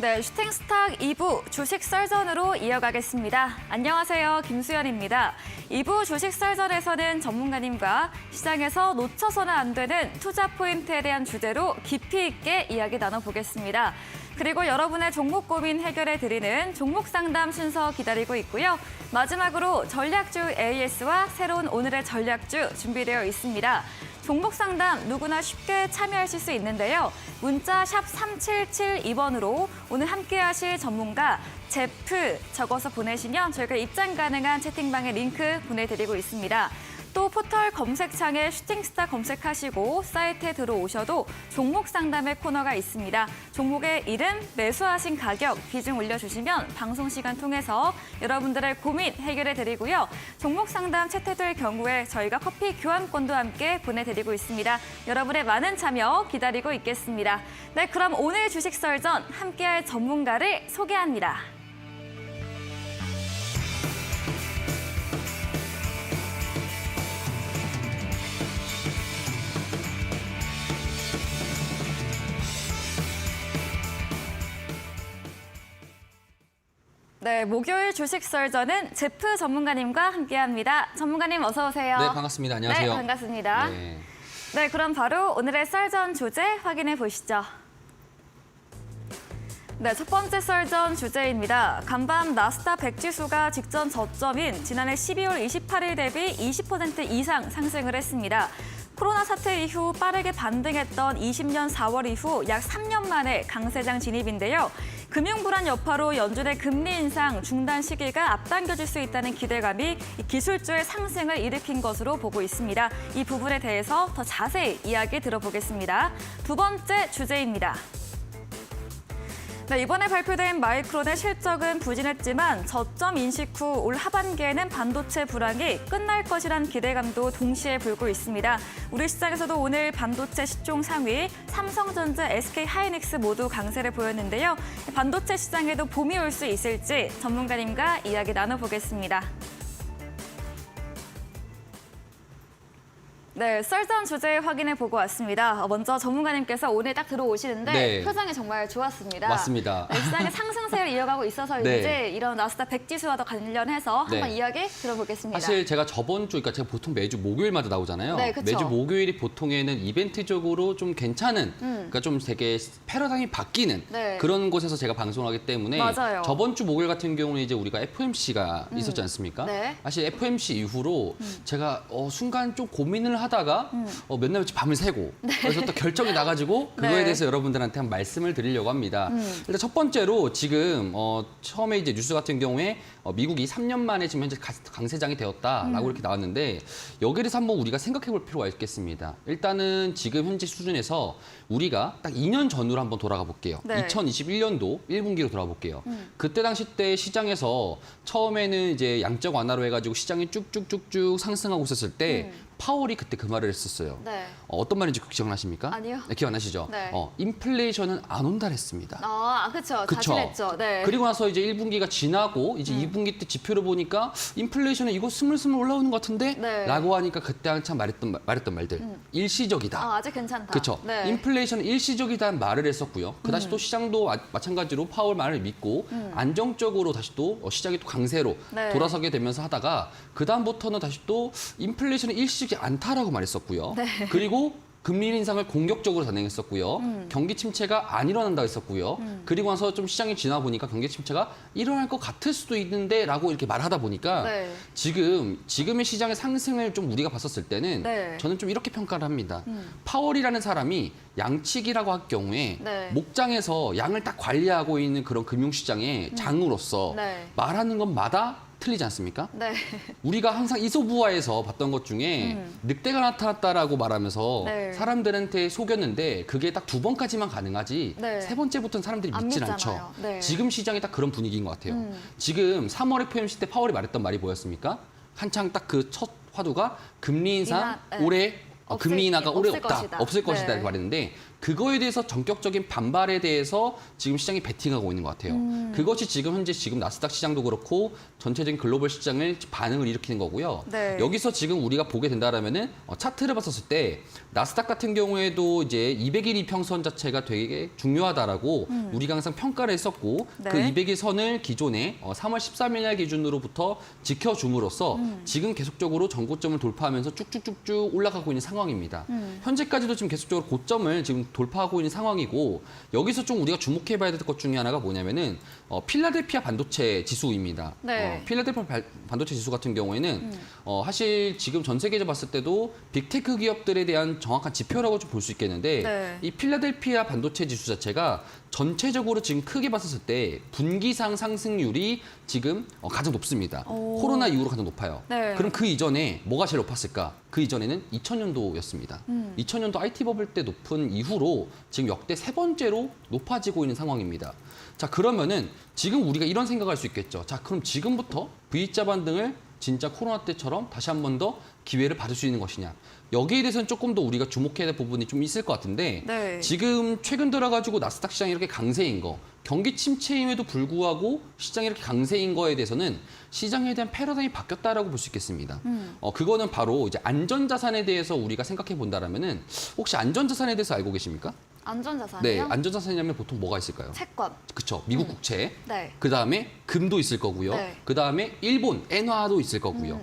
네, 슈팅스탁 2부 주식 썰전으로 이어가겠습니다. 안녕하세요, 김수연입니다. 2부 주식 썰전에서는 전문가님과 시장에서 놓쳐서는 안 되는 투자 포인트에 대한 주제로 깊이 있게 이야기 나눠보겠습니다. 그리고 여러분의 종목 고민 해결해드리는 종목 상담 순서 기다리고 있고요. 마지막으로 전략주 AS와 새로운 오늘의 전략주 준비되어 있습니다. 종목 상담 누구나 쉽게 참여하실 수 있는데요. 문자 샵 3772번으로 오늘 함께 하실 전문가 제프 적어서 보내시면 저희가 입장 가능한 채팅방에 링크 보내드리고 있습니다. 또 포털 검색창에 슈팅스타 검색하시고 사이트에 들어오셔도 종목 상담의 코너가 있습니다. 종목의 이름, 매수하신 가격, 비중 올려주시면 방송 시간 통해서 여러분들의 고민 해결해드리고요. 종목 상담 채택될 경우에 저희가 커피 교환권도 함께 보내드리고 있습니다. 여러분의 많은 참여 기다리고 있겠습니다. 네, 그럼 오늘 주식 썰전 함께할 전문가를 소개합니다. 네, 목요일 주식 썰전은 제프 전문가님과 함께합니다. 전문가님 어서 오세요. 네, 반갑습니다. 안녕하세요. 네, 반갑습니다. 네. 네, 그럼 바로 오늘의 썰전 주제 확인해 보시죠. 네, 첫 번째 썰전 주제입니다. 간밤 나스닥 100 지수가 직전 저점인 지난해 12월 28일 대비 20% 이상 상승을 했습니다. 코로나 사태 이후 빠르게 반등했던 20년 4월 이후 약 3년 만에 강세장 진입인데요. 금융불안 여파로 연준의 금리 인상 중단 시기가 앞당겨질 수 있다는 기대감이 기술주의 상승을 일으킨 것으로 보고 있습니다. 이 부분에 대해서 더 자세히 이야기 들어보겠습니다. 두 번째 주제입니다. 네, 이번에 발표된 마이크론의 실적은 부진했지만 저점 인식 후 올 하반기에는 반도체 불황이 끝날 것이란 기대감도 동시에 불고 있습니다. 우리 시장에서도 오늘 반도체 시총 상위 삼성전자, SK하이닉스 모두 강세를 보였는데요. 반도체 시장에도 봄이 올 수 있을지 전문가님과 이야기 나눠보겠습니다. 네, 썰전 주제 확인해 보고 왔습니다. 먼저 전문가님께서 오늘 딱 들어오시는데 네. 표정이 정말 좋았습니다. 맞습니다. 네, 시장의 상승세를 이어가고 있어서인지 네. 이런 나스닥 100 지수와 더 관련해서 네. 한번 이야기 들어보겠습니다. 사실 제가 저번 주, 그러니까 제가 보통 매주 목요일마다 나오잖아요. 네, 그쵸. 매주 목요일이 보통에는 이벤트적으로 좀 괜찮은, 그러니까 좀 되게 패러다임이 바뀌는 네. 그런 곳에서 제가 방송하기 때문에 맞아요. 저번 주 목요일 같은 경우는 이제 우리가 FOMC가 있었지 않습니까? 네. 사실 FOMC 이후로 제가 순간 좀 고민을 하다가 몇 날치 밤을 새고 그래서 또 결정이 나가지고 그거에 네. 대해서 여러분들한테 한번 말씀을 드리려고 합니다. 일단 첫 번째로 지금 처음에 이제 뉴스 같은 경우에 미국이 3년 만에 지금 현재 강세장이 되었다라고 이렇게 나왔는데 여기에 대해서 한번 우리가 생각해 볼 필요가 있겠습니다. 일단은 지금 현재 수준에서 우리가 딱 2년 전으로 한번 돌아가 볼게요. 네. 2021년도 1분기로 돌아가 볼게요. 그때 당시 때 시장에서 처음에는 이제 양적 완화로 해가지고 시장이 쭉쭉쭉쭉 상승하고 있었을 때 파월이 그때 그 말을 했었어요. 네. 어떤 말인지 기억나십니까? 아니요. 네, 기억나시죠? 네. 인플레이션은 안 온다 했습니다. 그렇죠. 그쵸? 자신했죠. 네. 그리고 나서 이제 1분기가 지나고 이제 2분기 때 지표를 보니까 인플레이션은 이거 스물스물 올라오는 것 같은데? 네. 라고 하니까 그때 한참 말했던 말들. 일시적이다. 아직 괜찮다. 그렇죠. 네. 인플레이션은 일시적이다는 말을 했었고요. 그다시 또 시장도 마찬가지로 파월 말을 믿고 안정적으로 다시 또 시장이 또 강세로 네. 돌아서게 되면서 하다가 그다음부터는 다시 또 인플레이션은 일시적이지 않다라고 말했었고요. 네. 그리고 금리 인상을 공격적으로 단행했었고요. 경기 침체가 안 일어난다고 했었고요. 그리고 나서 좀 시장이 지나 보니까 경기 침체가 일어날 것 같을 수도 있는데라고 이렇게 말하다 보니까 네. 지금의 시장의 상승을 좀 우리가 봤었을 때는 네. 저는 좀 이렇게 평가를 합니다. 파월이라는 사람이 양측이라고 할 경우에 네. 목장에서 양을 딱 관리하고 있는 그런 금융시장의 장으로서 네. 말하는 것마다 틀리지 않습니까? 네. 우리가 항상 이소부화에서 봤던 것 중에 늑대가 나타났다라고 말하면서 네. 사람들한테 속였는데 그게 딱 2번까지만 가능하지 네. 세 번째부터는 사람들이 안 믿질 믿잖아요. 않죠. 네. 지금 시장이 딱 그런 분위기인 것 같아요. 지금 3월 FOMC 때 파월이 말했던 말이 뭐였습니까? 한창 딱 그 첫 화두가 금리 인상 네. 올해 금리 인하가 올해 없을 없다, 것이다. 없을 것이다 네. 이렇게 말했는데 그거에 대해서 전격적인 반발에 대해서 지금 시장이 베팅하고 있는 것 같아요. 그것이 지금 현재 나스닥 시장도 그렇고 전체적인 글로벌 시장을 반응을 일으키는 거고요. 네. 여기서 지금 우리가 보게 된다라면은 차트를 봤었을 때 나스닥 같은 경우에도 이제 200일 이평선 자체가 되게 중요하다라고 우리가 항상 평가를 했었고 네. 그 200일 선을 기존에 3월 13일 날 기준으로부터 지켜줌으로써 지금 계속적으로 전고점을 돌파하면서 쭉쭉쭉쭉 올라가고 있는 상황입니다. 현재까지도 지금 계속적으로 고점을 지금 돌파하고 있는 상황이고 여기서 좀 우리가 주목해봐야 될 것 중에 하나가 뭐냐면은 필라델피아 반도체 지수입니다. 네. 필라델피아 반도체 지수 같은 경우에는 사실 지금 전 세계적으로 봤을 때도 빅테크 기업들에 대한 정확한 지표라고 좀 볼 수 있겠는데 네. 이 필라델피아 반도체 지수 자체가 전체적으로 지금 크게 봤을 때 분기상 상승률이 지금 가장 높습니다. 오. 코로나 이후로 가장 높아요. 네. 그럼 그 이전에 뭐가 제일 높았을까? 그 이전에는 2000년도였습니다. 2000년도 IT 버블 때 높은 이후로 지금 역대 세 번째로 높아지고 있는 상황입니다. 자, 그러면은 지금 우리가 이런 생각할 수 있겠죠. 자, 그럼 지금부터 V자 반등을 진짜 코로나 때처럼 다시 한 번 더 기회를 받을 수 있는 것이냐. 여기에 대해서는 조금 더 우리가 주목해야 될 부분이 좀 있을 것 같은데 네. 지금 최근 들어가지고 나스닥 시장이 이렇게 강세인 거, 경기 침체임에도 불구하고 시장이 이렇게 강세인 거에 대해서는 시장에 대한 패러다임이 바뀌었다라고 볼 수 있겠습니다. 그거는 바로 이제 안전자산에 대해서 우리가 생각해 본다라면은 혹시 안전자산에 대해서 알고 계십니까? 안전자산이요? 네, 안전자산이라면 보통 뭐가 있을까요? 채권. 그렇죠. 미국 국채. 네. 그 다음에 금도 있을 거고요. 네. 그 다음에 일본 엔화도 있을 거고요.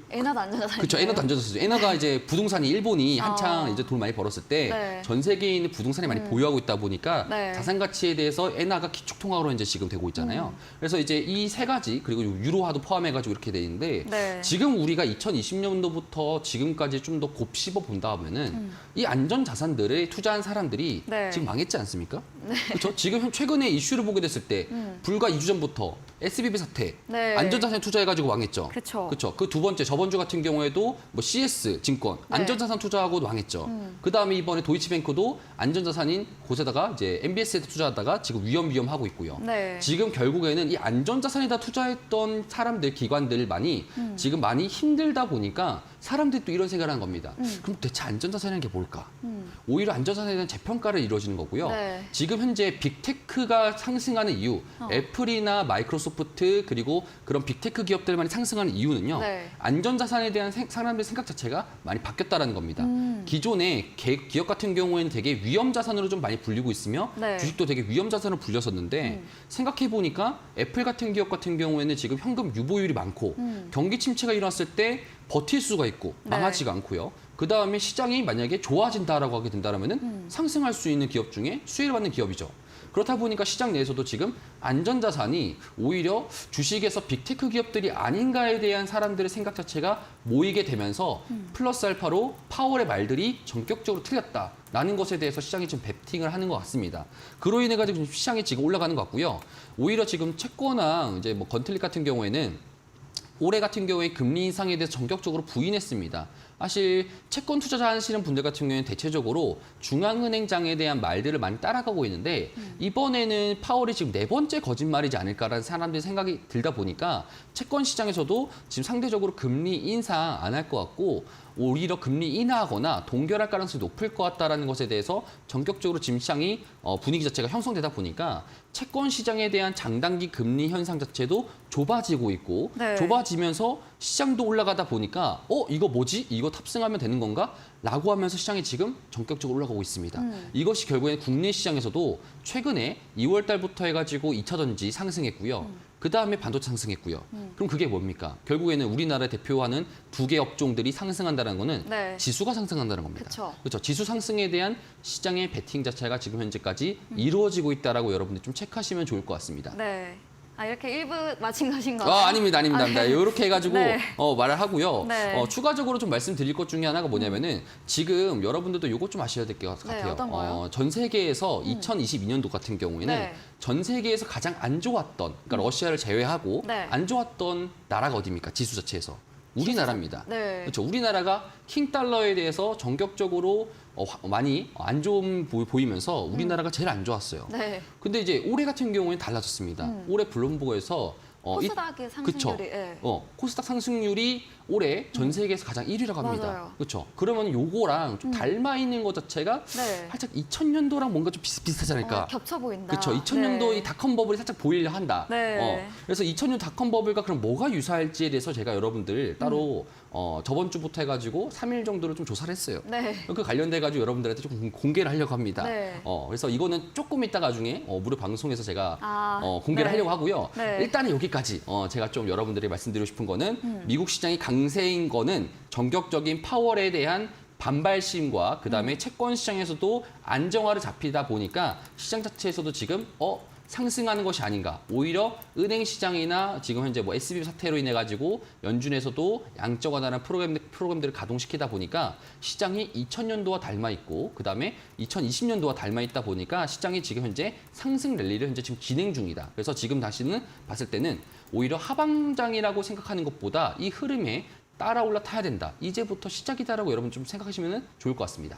엔화도 안전자산이요. 그렇죠. 엔화도 안전자산이죠. 엔화가 이제 부동산이 일본이 한창 이제 돈 많이 벌었을 때 네. 전 세계에 있는 부동산이 많이 보유하고 있다 보니까 네. 자산 가치에 대해서 엔화가 기축통화로 이제 지금 되고 있잖아요. 그래서 이제 이 세 가지 그리고 유로화도 포함해가지고 이렇게 돼 있는데 네. 지금 우리가 2020년도부터 지금까지 좀 더 곱씹어 본다 하면은 이 안전 자산들에 투자한 사람들이 네. 지금 망했지 않습니까? 그렇죠. 지금 최근에 이슈를 보게 됐을 때 불과 2주 전부터 SBB 사태 네. 안전자산에 투자해가지고 망했죠. 그쵸. 그렇죠. 그 두 번째 저번 주 같은 경우에도 뭐 CS 증권 네. 안전자산 투자하고 망했죠. 그 다음에 이번에 도이치뱅크도 안전자산인 곳에다가 이제 MBS에 투자하다가 지금 위험하고 있고요. 네. 지금 결국에는 이 안전자산에다 투자했던 사람들 기관들만이 지금 많이 힘들다 보니까 사람들이 또 이런 생각을 하는 겁니다. 그럼 대체 안전자산이라는 게 뭘까? 오히려 안전자산에 대한 재평가를 이루어지는 거고요. 네. 지금 현재 빅테크가 상승하는 이유, 애플이나 마이크로소프트 그리고 그런 빅테크 기업들만이 상승하는 이유는요. 네. 안전자산에 대한 사람들의 생각 자체가 많이 바뀌었다는 겁니다. 기존에 기업 같은 경우에는 되게 위험자산으로 좀 많이 불리고 있으며 네. 주식도 되게 위험자산으로 불렸었는데 생각해 보니까 애플 같은 기업 같은 경우에는 지금 현금 유보율이 많고 경기 침체가 일어났을 때 버틸 수가 있고 네. 망하지가 않고요. 그 다음에 시장이 만약에 좋아진다라고 하게 된다면은 상승할 수 있는 기업 중에 수혜를 받는 기업이죠. 그렇다 보니까 시장 내에서도 지금 안전자산이 오히려 주식에서 빅테크 기업들이 아닌가에 대한 사람들의 생각 자체가 모이게 되면서 플러스 알파로 파월의 말들이 전격적으로 틀렸다라는 것에 대해서 시장이 지금 베팅을 하는 것 같습니다. 그로 인해 가지고 시장이 지금 올라가는 것 같고요. 오히려 지금 채권왕 이제 뭐 건틀릭 같은 경우에는 올해 같은 경우에 금리 인상에 대해서 전격적으로 부인했습니다. 사실 채권 투자자 하시는 분들 같은 경우에는 대체적으로 중앙은행장에 대한 말들을 많이 따라가고 있는데 이번에는 파월이 지금 네 번째 거짓말이지 않을까라는 사람들의 생각이 들다 보니까 채권 시장에서도 지금 상대적으로 금리 인상 안 할 것 같고 오히려 금리 인하하거나 동결할 가능성이 높을 것 같다라는 것에 대해서 전격적으로 지금 시장이 분위기 자체가 형성되다 보니까 채권 시장에 대한 장단기 금리 현상 자체도 좁아지고 있고 네. 좁아지면서 시장도 올라가다 보니까 이거 뭐지? 이거 탑승하면 되는 건가? 라고 하면서 시장이 지금 전격적으로 올라가고 있습니다. 이것이 결국에는 국내 시장에서도 최근에 2월 달부터 해가지고 2차 전지 상승했고요. 그 다음에 반도체 상승했고요. 그럼 그게 뭡니까? 결국에는 우리나라 대표하는 두 개 업종들이 상승한다는 거는 네. 지수가 상승한다는 겁니다. 그쵸. 그렇죠. 지수 상승에 대한 시장의 베팅 자체가 지금 현재까지 이루어지고 있다라고 여러분들 좀 체크하시면 좋을 것 같습니다. 네. 아, 이렇게 1부 마친 것인가요? 아닙니다. 네. 이렇게 해가지고 네. 말을 하고요. 네. 추가적으로 좀 말씀드릴 것 중에 하나가 뭐냐면은 지금 여러분들도 이것 좀 아셔야 될 것 같아요. 어떤 거요? 전 세계에서 2022년도 같은 경우에는 네. 전 세계에서 가장 안 좋았던, 그러니까 러시아를 제외하고 네. 안 좋았던 나라가 어디입니까? 지수 자체에서. 우리나라입니다. 네. 그렇죠. 우리나라가 킹달러에 대해서 전격적으로 많이 안 좋은 보이면서 우리나라가 제일 안 좋았어요. 네. 근데 이제 올해 같은 경우에는 달라졌습니다. 올해 블룸버그에서 코스닥의 상승률이. 예. 코스닥 상승률이 올해 전 세계에서 가장 1위라고 합니다. 맞아요. 그렇죠. 그러면 요거랑 좀 닮아 있는 것 자체가 네. 살짝 2000년도랑 뭔가 좀 비슷하지 않을까. 겹쳐 보인다. 그렇죠. 2000년도 네. 이 닷컴 버블이 살짝 보이려 한다. 네. 그래서 2000년 닷컴 버블과 그럼 뭐가 유사할지에 대해서 제가 여러분들 따로 저번 주부터 해가지고 3일 정도를 좀 조사를 했어요. 네. 그 관련돼가지고 여러분들한테 좀 공개를 하려고 합니다. 네. 그래서 이거는 조금 이따가 중에 무료 방송에서 제가 공개를 네. 하려고 하고요. 네. 일단은 여기까지 제가 좀 여러분들이 말씀드리고 싶은 거는 미국 시장이 강세인 거는 전격적인 파월에 대한 반발심과 그다음에 채권 시장에서도 안정화를 잡히다 보니까 시장 자체에서도 지금 상승하는 것이 아닌가. 오히려 은행 시장이나 지금 현재 뭐 SBB 사태로 인해 가지고 연준에서도 양적 완화라는 프로그램들을 가동시키다 보니까 시장이 2000년도와 닮아 있고 그다음에 2020년도와 닮아 있다 보니까 시장이 지금 현재 상승 랠리를 현재 지금 진행 중이다. 그래서 지금 다시는 봤을 때는 오히려 하방장이라고 생각하는 것보다 이 흐름에 따라 올라타야 된다. 이제부터 시작이다라고 여러분 좀 생각하시면 좋을 것 같습니다.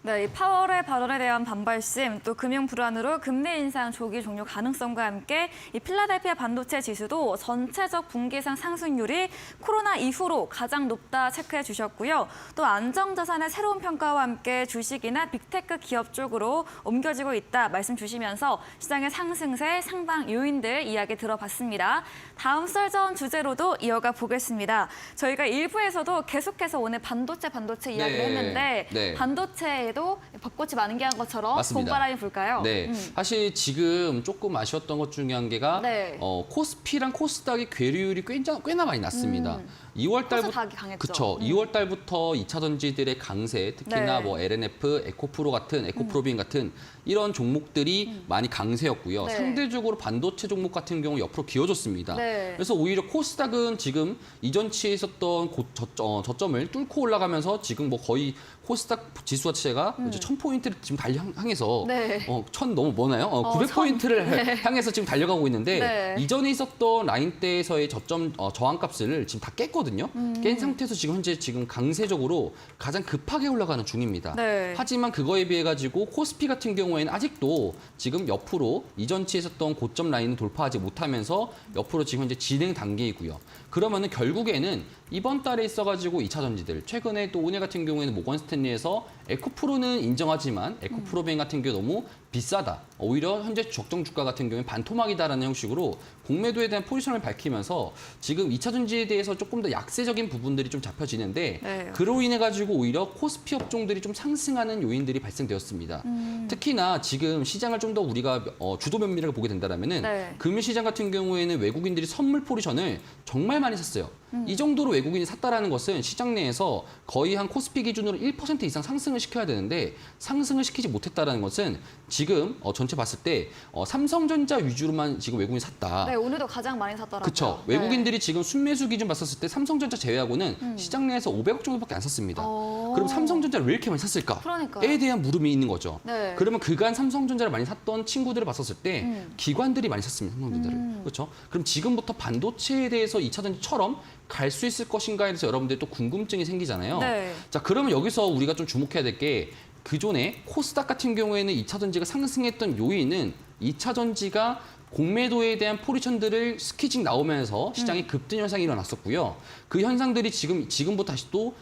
네, 이 파월의 발언에 대한 반발심, 또 금융 불안으로 금리 인상 조기 종료 가능성과 함께 이 필라델피아 반도체 지수도 전체적 분기상 상승률이 코로나 이후로 가장 높다 체크해 주셨고요. 또 안정자산의 새로운 평가와 함께 주식이나 빅테크 기업 쪽으로 옮겨지고 있다 말씀 주시면서 시장의 상승세, 상방 요인들 이야기 들어봤습니다. 다음 썰전 주제로도 이어가 보겠습니다. 저희가 1부에서도 계속해서 오늘 반도체 이야기를 했는데 네. 반도체에도 벚꽃이 많은 게 한 것처럼 맞습니다. 봄바람이 불까요? 네, 사실 지금 조금 아쉬웠던 것 중에 한 개가 네. 코스피랑 코스닥의 괴리율이 꽤나 많이 났습니다. 2월 달부터 코스닥이 강했죠. 그렇죠. 2월 달부터 2차 전지들의 강세, 특히나 네. 뭐 LNF, 에코프로 같은 에코프로빈 같은 이런 종목들이 많이 강세였고요. 네. 상대적으로 반도체 종목 같은 경우 옆으로 기어졌습니다. 네. 그래서 오히려 코스닥은 지금 이전치에 있었던 저점을 뚫고 올라가면서 지금 뭐 거의 코스닥 지수 자체가 이제 1000포인트를 지금 향해서 네. 1000 너무 뭐나요? 900포인트를 향해서 지금 달려가고 있는데 네. 이전에 있었던 라인대에서의 저점 저항값을 지금 다 깼거든요. 깬 상태에서 지금 현재 지금 강세적으로 가장 급하게 올라가는 중입니다. 네. 하지만 그거에 비해 가지고 코스피 같은 경우에는 아직도 지금 옆으로 이전치에 있었던 고점 라인을 돌파하지 못하면서 옆으로 지금 현재 진행 단계이고요. 그러면은 결국에는 이번 달에 있어가지고 2차 전지들 최근에 또 오늘 같은 경우에는 모건 스탠리에서 에코프로는 인정하지만 에코프로뱅 같은 경우 너무 비싸다. 오히려 현재 적정 주가 같은 경우에 반토막이다라는 형식으로 공매도에 대한 포지션을 밝히면서 지금 2차 전지에 대해서 조금 더 약세적인 부분들이 좀 잡혀지는데 네. 그로 인해 가지고 오히려 코스피 업종들이 좀 상승하는 요인들이 발생되었습니다. 특히나 지금 시장을 좀 더 우리가 주도 면밀하게 보게 된다면은 네. 금융시장 같은 경우에는 외국인들이 선물 포지션을 정말 많이 샀어요. 이 정도로 외국인이 샀다라는 것은 시장 내에서 거의 한 코스피 기준으로 1% 이상 상승을 시켜야 되는데 상승을 시키지 못했다라는 것은 지금 전체 봤을 때 삼성전자 위주로만 지금 외국인이 샀다. 네, 오늘도 가장 많이 샀더라고요. 그렇죠. 네. 외국인들이 지금 순매수 기준 봤었을 때 삼성전자 제외하고는 시장 내에서 500억 정도밖에 안 샀습니다. 그럼 삼성전자를 왜 이렇게 많이 샀을까? 그러니까요. 에 대한 물음이 있는 거죠. 네. 그러면 그간 삼성전자를 많이 샀던 친구들을 봤었을 때 기관들이 많이 샀습니다. 삼성전자를. 그렇죠. 그럼 지금부터 반도체에 대해서 2차 전지처럼 갈 수 있을 것인가에 대해서 여러분들이 또 궁금증이 생기잖아요. 네. 자, 그러면 여기서 우리가 좀 주목해야 될 게 기존에 코스닥 같은 경우에는 2차 전지가 상승했던 요인은 2차 전지가 공매도에 대한 포지션들을 스키징 나오면서 시장이 급등 현상이 일어났었고요. 그 현상들이 지금부터 다시 또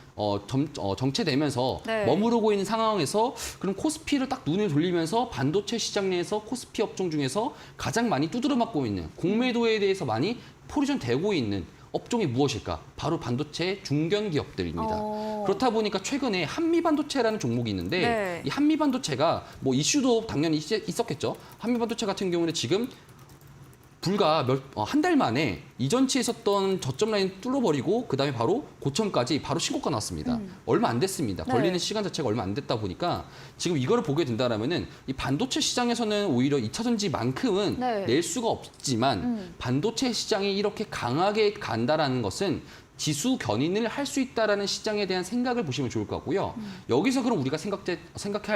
정체되면서 네. 머무르고 있는 상황에서 그럼 코스피를 딱 눈을 돌리면서 반도체 시장 내에서 코스피 업종 중에서 가장 많이 두드려 맞고 있는 공매도에 대해서 많이 포지션 되고 있는 업종이 무엇일까? 바로 반도체 중견 기업들입니다. 그렇다 보니까 최근에 한미반도체라는 종목이 있는데 네. 이 한미반도체가 뭐 이슈도 당연히 있었겠죠. 한미반도체 같은 경우는 지금 불과 한 달 만에 이전치에 있었던 저점 라인 뚫어버리고 그다음에 바로 고점까지 바로 신고가 나왔습니다. 얼마 안 됐습니다. 네. 걸리는 시간 자체가 얼마 안 됐다 보니까 지금 이거를 보게 된다라면은 이 반도체 시장에서는 오히려 2차 전지만큼은 네. 낼 수가 없지만 반도체 시장이 이렇게 강하게 간다라는 것은 지수 견인을 할 수 있다라는 시장에 대한 생각을 보시면 좋을 것 같고요. 여기서 그럼 우리가 생각해야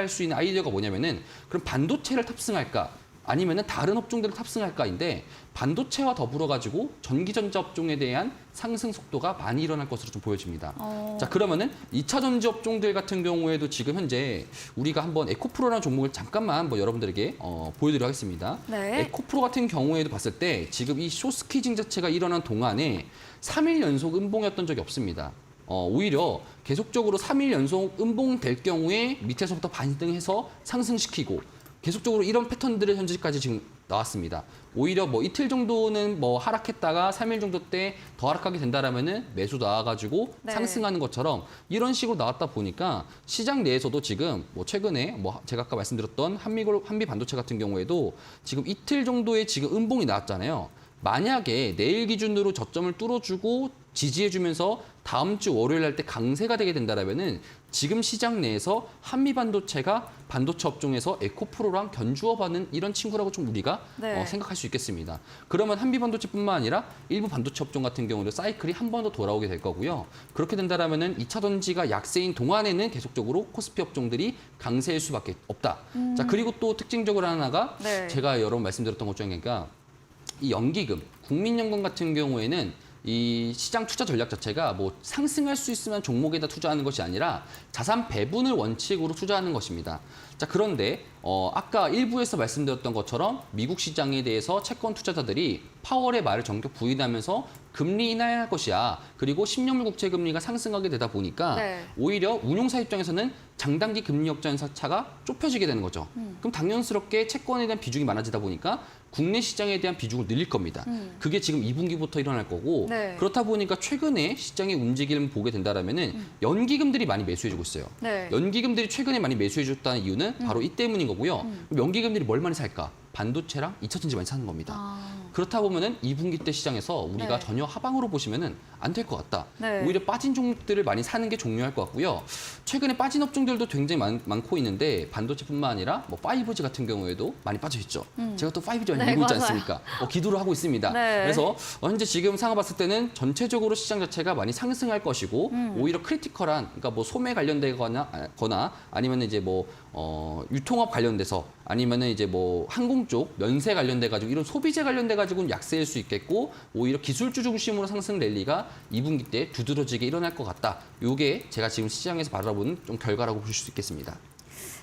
할 수 있는 아이디어가 뭐냐면은 그럼 반도체를 탑승할까? 아니면은 다른 업종들을 탑승할까인데 반도체와 더불어 가지고 전기전자 업종에 대한 상승 속도가 많이 일어날 것으로 좀 보여집니다. 자, 그러면은 2차 전지 업종들 같은 경우에도 지금 현재 우리가 한번 에코프로라는 종목을 잠깐만 뭐 여러분들에게 보여드리도록 하겠습니다. 네. 에코프로 같은 경우에도 봤을 때 지금 이 쇼스퀴징 자체가 일어난 동안에 3일 연속 음봉이었던 적이 없습니다. 오히려 계속적으로 3일 연속 음봉될 경우에 밑에서부터 반등해서 상승시키고 계속적으로 이런 패턴들을 현재까지 지금 나왔습니다. 오히려 뭐 이틀 정도는 뭐 하락했다가 3일 정도 때 더 하락하게 된다라면은 매수 나와가지고 네. 상승하는 것처럼 이런 식으로 나왔다 보니까 시장 내에서도 지금 뭐 최근에 뭐 제가 아까 말씀드렸던 한미 반도체 같은 경우에도 지금 이틀 정도의 지금 음봉이 나왔잖아요. 만약에 내일 기준으로 저점을 뚫어주고 지지해주면서 다음 주 월요일 날 때 강세가 되게 된다라면은 지금 시장 내에서 한미 반도체가 반도체 업종에서 에코프로랑 견주어받는 이런 친구라고 좀 우리가 네. 생각할 수 있겠습니다. 그러면 한미 반도체뿐만 아니라 일부 반도체 업종 같은 경우도 사이클이 한 번 더 돌아오게 될 거고요. 그렇게 된다라면은 2차 전지가 약세인 동안에는 계속적으로 코스피 업종들이 강세일 수밖에 없다. 자, 그리고 또 특징적으로 하나가 네. 제가 여러 번 말씀드렸던 것 중에 이 연기금, 국민연금 같은 경우에는 이 시장 투자 전략 자체가 뭐 상승할 수 있으면 종목에다 투자하는 것이 아니라 자산 배분을 원칙으로 투자하는 것입니다. 자, 그런데 아까 일부에서 말씀드렸던 것처럼 미국 시장에 대해서 채권 투자자들이 파월의 말을 전격 부인하면서 금리 인하할 것이야. 그리고 10년물 국채 금리가 상승하게 되다 보니까 네. 오히려 운용사 입장에서는 장단기 금리 역전사 차가 좁혀지게 되는 거죠. 그럼 당연스럽게 채권에 대한 비중이 많아지다 보니까 국내 시장에 대한 비중을 늘릴 겁니다. 그게 지금 2분기부터 일어날 거고 네. 그렇다 보니까 최근에 시장의 움직임을 보게 된다라면은 연기금들이 많이 매수해주고 있어요. 네. 연기금들이 최근에 많이 매수해줬다는 이유는 바로 이 때문인 거고요. 그럼 연기금들이 뭘 많이 살까? 반도체랑 2차 전지 많이 사는 겁니다. 그렇다 보면은 2분기 때 시장에서 우리가 네. 전혀 하방으로 보시면은 안 될 것 같다. 네. 오히려 빠진 종목들을 많이 사는 게 중요할 것 같고요. 최근에 빠진 업종들도 굉장히 많고 있는데 반도체뿐만 아니라 뭐 5G 같은 경우에도 많이 빠져 있죠. 제가 또 5G 많이 네, 밀고 있지 맞아요. 않습니까? 기도를 하고 있습니다. 네. 그래서 현재 지금 상황 봤을 때는 전체적으로 시장 자체가 많이 상승할 것이고 오히려 크리티컬한 그러니까 뭐 소매 관련되거나 아니면 이제 뭐 유통업 관련돼서 아니면은 이제 뭐 항공 쪽 면세 관련돼 가지고 이런 소비재 관련돼 가지고는 약세일 수 있겠고 오히려 기술주 중심으로 상승 랠리가 2분기 때 두드러지게 일어날 것 같다. 요게 제가 지금 시장에서 바라보는 좀 결과라고 보실 수 있겠습니다.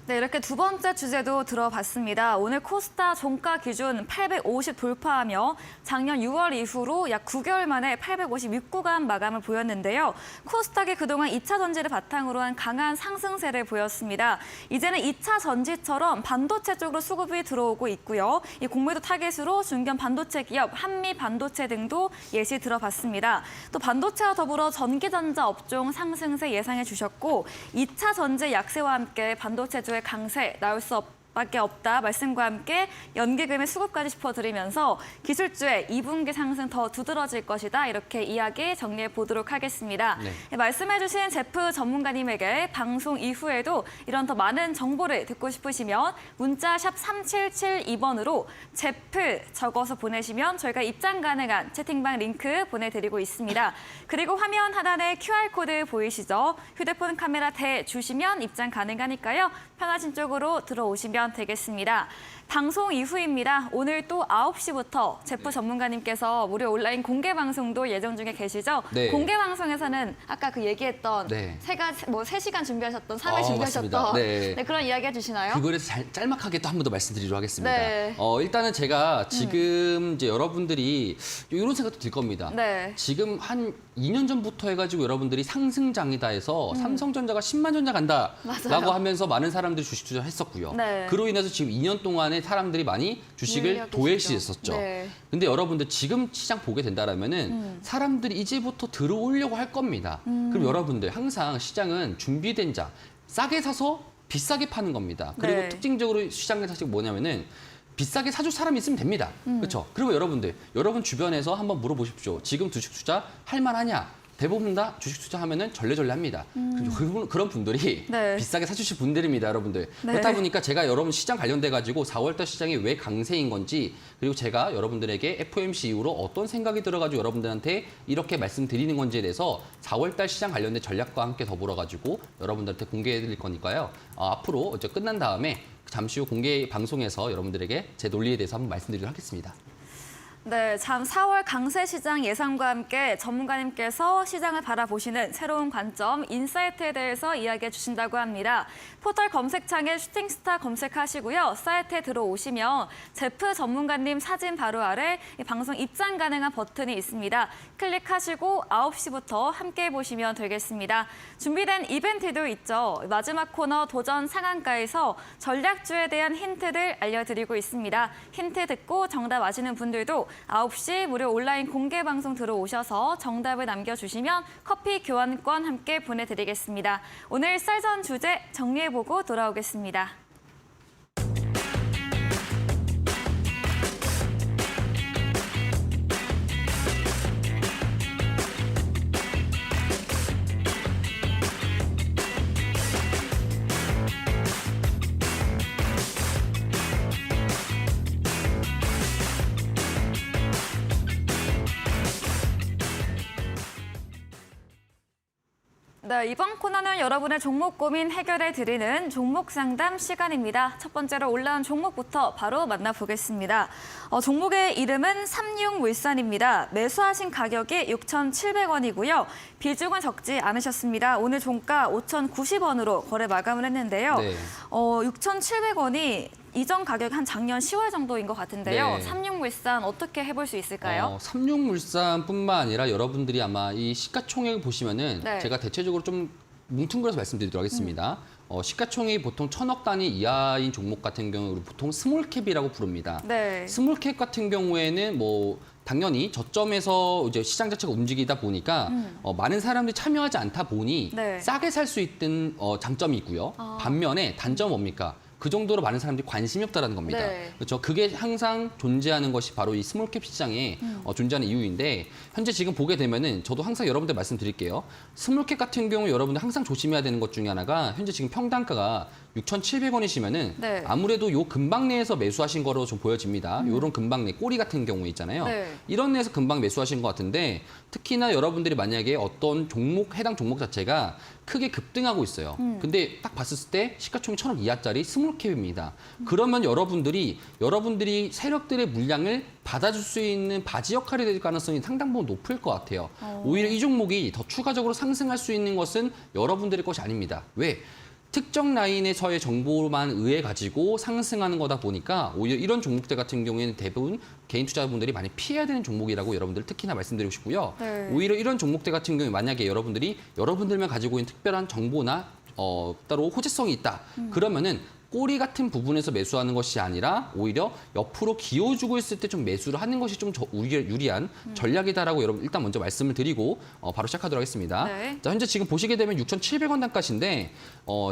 네, 이렇게 두 번째 주제도 들어봤습니다. 오늘 코스타 종가 기준 850 돌파하며 작년 6월 이후로 약 9개월 만에 856구간 마감을 보였는데요. 코스닥이 그동안 2차 전지를 바탕으로 한 강한 상승세를 보였습니다. 이제는 2차 전지처럼 반도체 쪽으로 수급이 들어오고 있고요. 이 공매도 타겟으로 중견 반도체 기업, 한미 반도체 등도 예시 들어봤습니다. 또 반도체와 더불어 전기전자 업종 상승세 예상해 주셨고 2차 전지 약세와 함께 반도체 주 강세 나올 수 밖에 없다 말씀과 함께 연기금의 수급까지 짚어드리면서 기술주의 2분기 상승 더 두드러질 것이다 이렇게 이야기 정리해 보도록 하겠습니다. 네. 말씀해주신 제프 전문가님에게 방송 이후에도 이런 더 많은 정보를 듣고 싶으시면 문자 샵 3772번으로 제프 적어서 보내시면 저희가 입장 가능한 채팅방 링크 보내드리고 있습니다. 그리고 화면 하단에 QR코드 보이시죠? 휴대폰 카메라 대주시면 입장 가능하니까요. 편하신 쪽으로 들어오시면 되겠습니다. 방송 이후입니다. 오늘 또 9시부터 제프 전문가님께서 무료 온라인 공개 방송도 예정 중에 계시죠? 네. 공개 방송에서는 아까 그 얘기했던 네. 3시간 준비하셨던, 3일 맞습니다. 준비하셨던 네. 그런 이야기 해주시나요? 그거에 대해서 짤막하게 또 한 번 더 말씀드리도록 하겠습니다. 네. 일단은 제가 지금 이제 여러분들이 이런 생각도 들 겁니다. 네. 지금 한 2년 전부터 해가지고 여러분들이 상승장이다 해서 삼성전자가 10만 전자 간다라고 맞아요. 하면서 많은 사람들이 주식 투자를 했었고요. 네. 그로 인해서 지금 2년 동안에 사람들이 많이 주식을 밀려 계시죠. 도외시했었죠. 네. 근데 여러분들 지금 시장 보게 된다라면은 사람들이 이제부터 들어오려고 할 겁니다. 그럼 여러분들 항상 시장은 준비된 자 싸게 사서 비싸게 파는 겁니다. 그리고 네. 특징적으로 시장의 사실 뭐냐면은 비싸게 사줄 사람이 있으면 됩니다. 그렇죠? 그리고 여러분 주변에서 한번 물어보십시오. 지금 주식 투자 할 만하냐? 대부분 다 주식 투자하면은 절레절레합니다. 그런 분들이 네. 비싸게 사주실 분들입니다, 여러분들. 네. 그렇다 보니까 제가 여러분 시장 관련돼 가지고 4월달 시장이 왜 강세인 건지 그리고 제가 여러분들에게 FOMC 이후로 어떤 생각이 들어가지고 여러분들한테 이렇게 말씀드리는 건지에 대해서 4월달 시장 관련된 전략과 함께 더불어 가지고 여러분들한테 공개해드릴 거니까요. 앞으로 이제 끝난 다음에 잠시 후 공개 방송에서 여러분들에게 제 논리에 대해서 한번 말씀드리도록 하겠습니다. 네, 참 4월 강세 시장 예상과 함께 전문가님께서 시장을 바라보시는 새로운 관점, 인사이트에 대해서 이야기해 주신다고 합니다. 포털 검색창에 슈팅스타 검색하시고요. 사이트에 들어오시면 제프 전문가님 사진 바로 아래 이 방송 입장 가능한 버튼이 있습니다. 클릭하시고 9시부터 함께 보시면 되겠습니다. 준비된 이벤트도 있죠. 마지막 코너 도전 상한가에서 전략주에 대한 힌트들 알려드리고 있습니다. 힌트 듣고 정답 아시는 분들도 9시 무료 온라인 공개 방송 들어오셔서 정답을 남겨주시면 커피 교환권 함께 보내드리겠습니다. 오늘 썰전 주제 정리해보고 돌아오겠습니다. 네, 이번 코너는 여러분의 종목 고민 해결해 드리는 종목 상담 시간입니다. 첫 번째로 올라온 종목부터 바로 만나보겠습니다. 종목의 이름은 삼육물산입니다. 매수하신 가격이 6,700원이고요. 비중은 적지 않으셨습니다. 오늘 종가 5,090원으로 거래 마감을 했는데요. 네. 6,700원이 이전 가격 한 작년 10월 정도인 것 같은데요. 네. 삼육물산 어떻게 해볼 수 있을까요? 삼육물산뿐만 아니라 여러분들이 아마 이 시가총액을 보시면은 네. 제가 대체적으로 좀 뭉뚱그려서 말씀드리도록 하겠습니다. 시가총액이 보통 1,000억 단위 이하인 종목 같은 경우 보통 스몰캡이라고 부릅니다. 네. 스몰캡 같은 경우에는 뭐 당연히 저점에서 이제 시장 자체가 움직이다 보니까 많은 사람들이 참여하지 않다 보니 네. 싸게 살 수 있는 장점이 있고요. 반면에 단점은 뭡니까? 그 정도로 많은 사람들이 관심이 없다라는 겁니다. 네. 그렇죠. 그게 항상 존재하는 것이 바로 이 스몰캡 시장에 존재하는 이유인데 현재 지금 보게 되면은 저도 항상 여러분들 말씀드릴게요. 스몰캡 같은 경우 여러분들 항상 조심해야 되는 것 중에 하나가 현재 지금 평단가가 6,700원이시면은 네. 아무래도 요 근방 내에서 매수하신 거로 좀 보여집니다. 요런 근방 내 꼬리 같은 경우 있잖아요. 네. 이런 데에서 금방 매수하신 것 같은데 특히나 여러분들이 만약에 어떤 종목 해당 종목 자체가 크게 급등하고 있어요. 근데 딱 봤을 때 시가총액 1,000억 이하짜리 스몰캡입니다. 그러면 여러분들이 세력들의 물량을 받아줄 수 있는 바지 역할이 될 가능성이 상당 부분 높을 것 같아요. 오히려 이 종목이 더 추가적으로 상승할 수 있는 것은 여러분들의 것이 아닙니다. 왜? 특정 라인에서의 정보만 의해 가지고 상승하는 거다 보니까 오히려 이런 종목들 같은 경우에는 대부분 개인 투자자분들이 많이 피해야 되는 종목이라고 여러분들 특히나 말씀드리고 싶고요. 네. 오히려 이런 종목들 같은 경우에 만약에 여러분들만 가지고 있는 특별한 정보나 따로 호재성이 있다. 그러면은 꼬리 같은 부분에서 매수하는 것이 아니라 오히려 옆으로 기어주고 있을 때 좀 매수를 하는 것이 좀 유리한 전략이다라고 여러분 일단 먼저 말씀을 드리고 바로 시작하도록 하겠습니다. 네. 자, 현재 지금 보시게 되면 6,700원 단가신데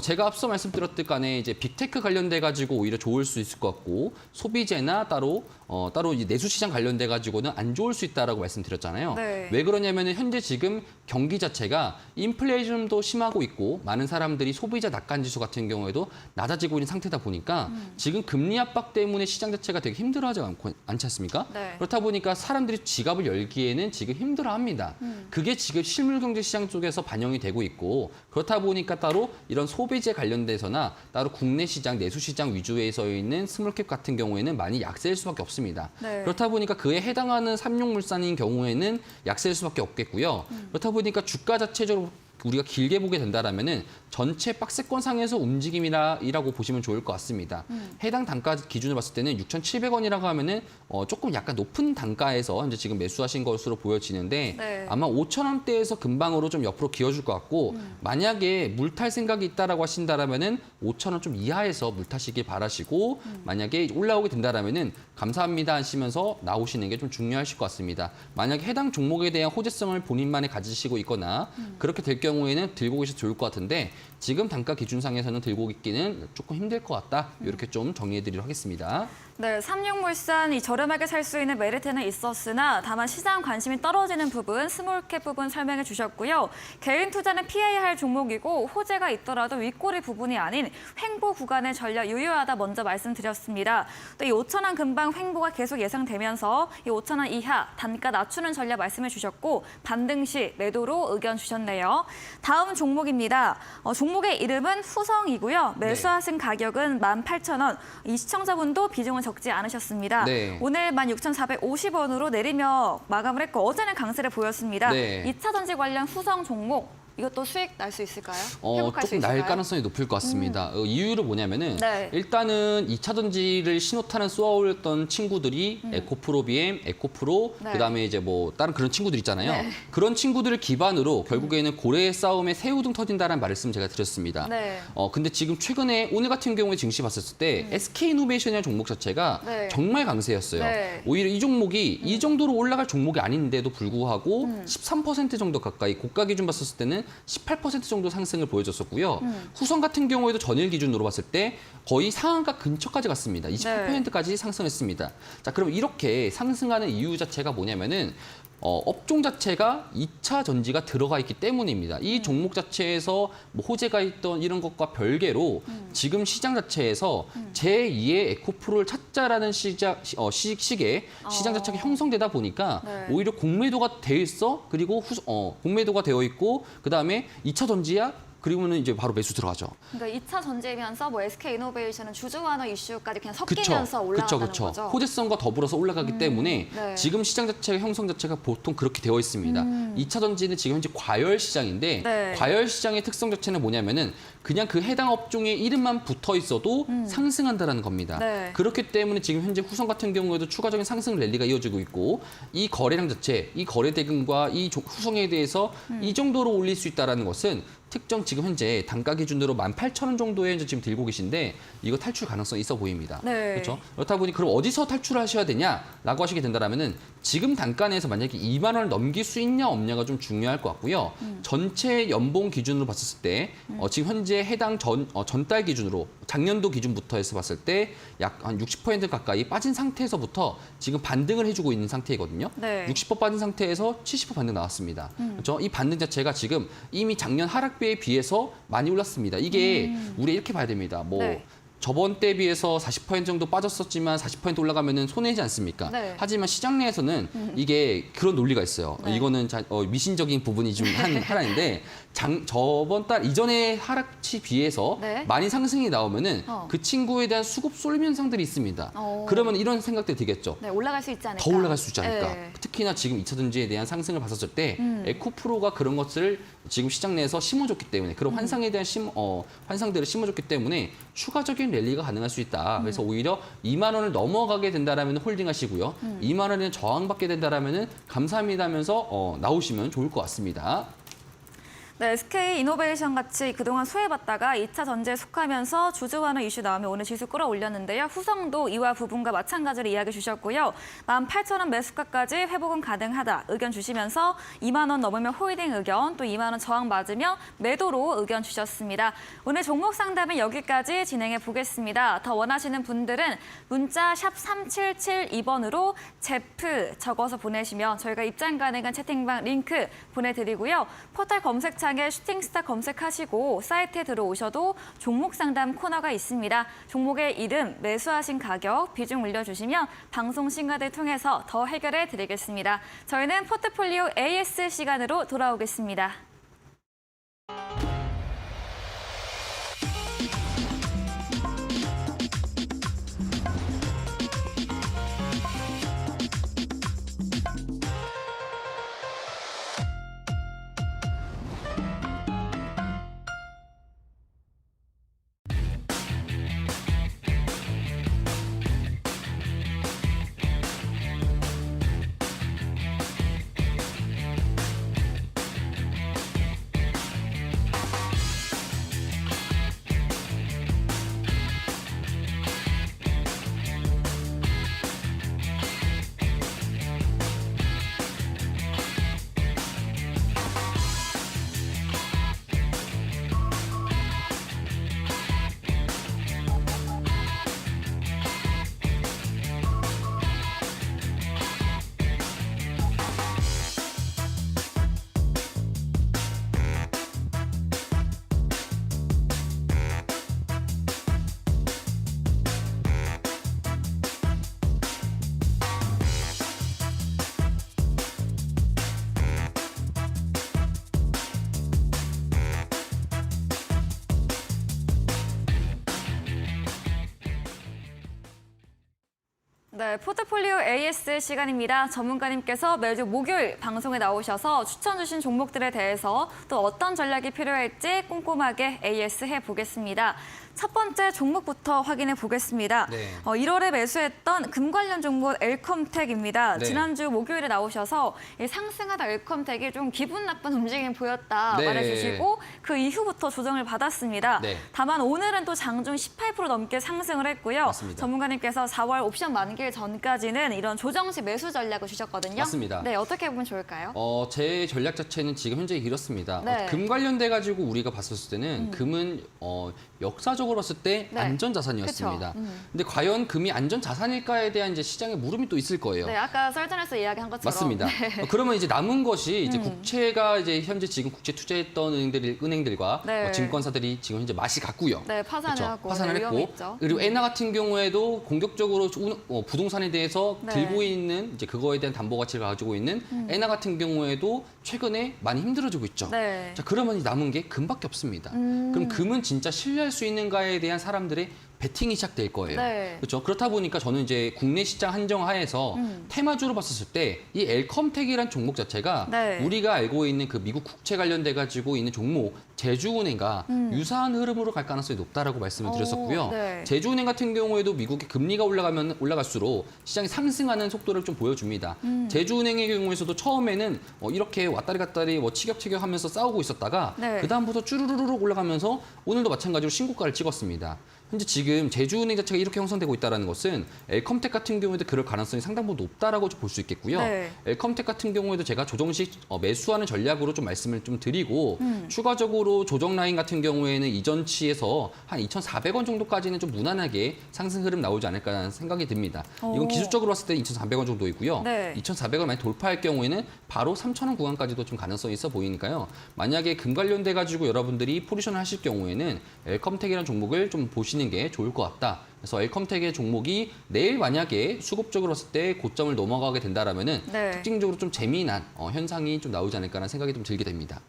제가 앞서 말씀드렸듯 간에 이제 빅테크 관련돼 가지고 오히려 좋을 수 있을 것 같고 소비재나 따로 이 내수시장 관련돼 가지고는 안 좋을 수 있다라고 말씀드렸잖아요. 네. 왜 그러냐면은 현재 지금 경기 자체가 인플레이션도 심하고 있고 많은 사람들이 소비자 낙관 지수 같은 경우에도 낮아지고 있는 상태다 보니까 지금 금리 압박 때문에 시장 자체가 되게 힘들어하지 않지 않습니까? 네. 그렇다 보니까 사람들이 지갑을 열기에는 지금 힘들어합니다. 그게 지금 실물 경제 시장 쪽에서 반영이 되고 있고 그렇다 보니까 따로 이런 소비재 관련돼서나 따로 국내 시장, 내수 시장 위주에 서 있는 스몰캡 같은 경우에는 많이 약세일 수밖에 없습니다. 네. 그렇다 보니까 그에 해당하는 삼육물산인 경우에는 약세일 수밖에 없겠고요. 그렇다 보니까 주가 자체적으로 우리가 길게 보게 된다라면은 전체 박스권 상에서 움직임이라고 보시면 좋을 것 같습니다. 해당 단가 기준으로 봤을 때는 6,700원이라고 하면은 조금 약간 높은 단가에서 현재 지금 매수하신 것으로 보여지는데 네. 아마 5,000원대에서 금방으로 좀 옆으로 기어줄 것 같고 만약에 물탈 생각이 있다라고 하신다라면은 5,000원 좀 이하에서 물타시길 바라시고 만약에 올라오게 된다라면은 감사합니다 하시면서 나오시는 게 좀 중요하실 것 같습니다. 만약에 해당 종목에 대한 호재성을 본인만에 가지시고 있거나 그렇게 될 경우에는 들고 계셔도 좋을 것 같은데 지금 단가 기준상에서는 들고 있기는 조금 힘들 것 같다. 이렇게 좀 정리해드리도록 하겠습니다. 네, 삼육물산 이 저렴하게 살 수 있는 메리트는 있었으나 다만 시장 관심이 떨어지는 부분, 스몰캡 부분 설명해 주셨고요. 개인 투자는 피해야 할 종목이고 호재가 있더라도 윗꼬리 부분이 아닌 횡보 구간의 전략 유효하다 먼저 말씀드렸습니다. 또 이 5,000원 근방 횡보가 계속 예상되면서 이 5,000원 이하 단가 낮추는 전략 말씀해 주셨고 반등 시 매도로 의견 주셨네요. 다음 종목입니다. 종목 종목의 이름은 후성이고요. 매수하신 가격은 18,000원. 이 시청자분도 비중은 적지 않으셨습니다. 네. 오늘 16,450원으로 내리며 마감을 했고 어제는 강세를 보였습니다. 네. 2차 전지 관련 후성 종목 이것도 수익 날 수 있을까요? 회복할 수 조금 있을까요? 날 가능성이 높을 것 같습니다. 이유는 뭐냐면은 네. 일단은 2차 전지를 신호탄을 쏘아올렸던 친구들이 에코프로 BM, 에코프로 네. 그다음에 이제 뭐 다른 그런 친구들 있잖아요. 네. 그런 친구들을 기반으로 결국에는 고래의 싸움에 새우등 터진다라는 말씀 제가 드렸습니다. 네. 근데 지금 최근에 오늘 같은 경우에 증시 봤었을 때 SK이노베이션이라는 종목 자체가 네. 정말 강세였어요. 네. 오히려 이 종목이 이 정도로 올라갈 종목이 아닌데도 불구하고 13% 정도 가까이 고가 기준 봤었을 때는 18% 정도 상승을 보여줬었고요. 후성 같은 경우에도 전일 기준으로 봤을 때 거의 상한가 근처까지 갔습니다. 28%까지 상승했습니다. 자, 그럼 이렇게 상승하는 이유 자체가 뭐냐면은 업종 자체가 2차 전지가 들어가 있기 때문입니다. 이 종목 자체에서 뭐 호재가 있던 이런 것과 별개로 지금 시장 자체에서 제2의 에코프로를 찾자라는 시기에 시장 자체가 형성되다 보니까 네. 오히려 공매도가 돼 있어. 그리고 공매도가 되어 있고 그다음에 2차 전지야. 그리고는 이제 바로 매수 들어가죠. 그러니까 2차 전지이면서 뭐 SK이노베이션은 주주 완화 이슈까지 그냥 섞이면서 올라간다는 거죠. 호재성과 더불어서 올라가기 때문에 네. 지금 시장 자체가 형성 자체가 보통 그렇게 되어 있습니다. 2차 전지는 지금 현재 과열 시장인데 네. 과열 시장의 특성 자체는 뭐냐면은 그냥 그 해당 업종의 이름만 붙어 있어도 상승한다라는 겁니다. 네. 그렇기 때문에 지금 현재 후성 같은 경우에도 추가적인 상승 랠리가 이어지고 있고 이 거래량 자체, 이 거래 대금과 이 후성에 대해서 이 정도로 올릴 수 있다라는 것은 특정 지금 현재 단가 기준으로 18,000원 정도에 지금 들고 계신데 이거 탈출 가능성이 있어 보입니다. 네. 그렇죠? 그렇다 보니 그럼 어디서 탈출하셔야 되냐라고 하시게 된다면은 지금 단가 내에서 만약에 2만 원을 넘길 수 있냐 없냐가 좀 중요할 것 같고요. 전체 연봉 기준으로 봤을 때 지금 현재 해당 전달 기준으로 작년도 기준부터 해서 봤을 때 약 한 60% 가까이 빠진 상태에서부터 지금 반등을 해주고 있는 상태이거든요. 네. 60% 빠진 상태에서 70% 반등 나왔습니다. 그렇죠? 이 반등 자체가 지금 이미 작년 하락비에 비해서 많이 올랐습니다. 이게 우리 이렇게 봐야 됩니다. 뭐 네. 저번 때 비해서 40% 정도 빠졌었지만 40% 올라가면은 손해지 않습니까? 네. 하지만 시장 내에서는 이게 그런 논리가 있어요. 네. 이거는 미신적인 부분이 좀 하나인데 저번 달 이전의 하락치 비해서 네. 많이 상승이 나오면은 어. 그 친구에 대한 수급 쏠림 현상들이 있습니다. 그러면 이런 생각들이 들겠죠. 네, 올라갈 수 있지 않을까. 더 올라갈 수 있지 않을까. 네. 특히나 지금 2차 전지에 대한 상승을 봤었을 때 에코프로가 그런 것을 지금 시장 내에서 심어줬기 때문에 그런 환상에 대한 환상들을 심어줬기 때문에 추가적인 랠리가 가능할 수 있다. 그래서 오히려 2만 원을 넘어가게 된다라면 홀딩하시고요. 2만 원에 저항받게 된다라면 감사합니다 하면서 나오시면 좋을 것 같습니다. 네, SK이노베이션 같이 그동안 소외받다가 2차 전지에 속하면서 주주 완화 이슈 나오면 오늘 지수 끌어올렸는데요. 후성도 이와 부분과 마찬가지로 이야기 주셨고요. 18,000원 매수가까지 회복은 가능하다 의견 주시면서 2만 원 넘으면 홀딩 의견, 또 2만 원 저항 맞으며 매도로 의견 주셨습니다. 오늘 종목 상담은 여기까지 진행해 보겠습니다. 더 원하시는 분들은 문자 샵 3772번으로 제프 적어서 보내시면 저희가 입장 가능한 채팅방 링크 보내드리고요. 포털 검색창에 슈팅스타 검색하시고 사이트에 들어오셔도 종목 상담 코너가 있습니다. 종목의 이름, 매수하신 가격, 비중 올려주시면 방송 신가들 통해서 더 해결해 드리겠습니다. 저희는 포트폴리오 AS 시간으로 돌아오겠습니다. 네, 포트폴리오 AS 시간입니다. 전문가님께서 매주 목요일 방송에 나오셔서 추천 주신 종목들에 대해서 또 어떤 전략이 필요할지 꼼꼼하게 AS 해보겠습니다. 첫 번째 종목부터 확인해 보겠습니다. 네. 1월에 매수했던 금 관련 종목 엘컴텍입니다. 네. 지난주 목요일에 나오셔서 이 상승하다 엘컴텍이 좀 기분 나쁜 움직임 보였다 네. 말해주시고 그 이후부터 조정을 받았습니다. 네. 다만 오늘은 또 장중 18% 넘게 상승을 했고요. 맞습니다. 전문가님께서 4월 옵션 만기 전까지는 이런 조정 시 매수 전략을 주셨거든요. 맞습니다. 네, 어떻게 보면 좋을까요? 제 전략 자체는 지금 현재 이렇습니다. 네. 금 관련돼 가지고 우리가 봤었을 때는 금은 역사적으로 봤을 때 네. 안전 자산이었습니다. 근데 과연 금이 안전 자산일까에 대한 이제 시장의 물음이 또 있을 거예요. 네, 아까 썰전에서 이야기한 것처럼. 맞습니다. 네. 그러면 이제 남은 것이 이제 국채가 이제 현재 지금 국채 투자했던 은행들과 네. 증권사들이 지금 현재 맛이 갔고요. 네, 파산을 그렇죠? 하고 파산을 위험이 했고 있죠. 그리고 엔화 같은 경우에도 공격적으로 부동산에 대해서 네. 들고 있는 이제 그거에 대한 담보 가치를 가지고 있는 엔화 같은 경우에도 최근에 많이 힘들어지고 있죠. 네. 자, 그러면 남은 게 금밖에 없습니다. 그럼 금은 진짜 신뢰할 수 있는가에 대한 사람들의 베팅이 시작될 거예요. 네. 그렇죠. 그렇다 보니까 저는 이제 국내 시장 한정하에서 테마주로 봤었을 때 이 엘컴텍이란 종목 자체가 네. 우리가 알고 있는 그 미국 국채 관련돼 가지고 있는 종목 제주은행과 유사한 흐름으로 갈 가능성이 높다라고 말씀을 드렸었고요. 네. 제주은행 같은 경우에도 미국의 금리가 올라갈수록 시장이 상승하는 속도를 좀 보여줍니다. 제주은행의 경우에서도 처음에는 이렇게 왔다리 갔다리 치격치격하면서 싸우고 있었다가 네. 그다음부터 쭈루루룩 올라가면서 오늘도 마찬가지로 신고가를 찍었습니다. 현재 지금 제주은행 자체가 이렇게 형성되고 있다는 것은 엘컴텍 같은 경우에도 그럴 가능성이 상당히 높다라고 볼 수 있겠고요. 네. 엘컴텍 같은 경우에도 제가 조정식 매수하는 전략으로 좀 말씀을 좀 드리고 추가적으로 조정 라인 같은 경우에는 이전치에서 한 2,400원 정도까지는 좀 무난하게 상승 흐름 나오지 않을까라는 생각이 듭니다. 이건 오. 기술적으로 봤을 때 2,400원 정도이고요. 네. 2,400원 많이 돌파할 경우에는 바로 3,000원 구간까지도 좀 가능성이 있어 보이니까요. 만약에 금 관련돼 가지고 여러분들이 포지션을 하실 경우에는 엘컴텍이라는 종목을 좀 보시는 게 좋을 것 같다. 그래서 엘컴텍의 종목이 내일 만약에 수급적으로 봤을 때 고점을 넘어가게 된다라면은 네. 특징적으로 좀 재미난 현상이 좀 나오지 않을까라는 생각이 좀 들게 됩니다.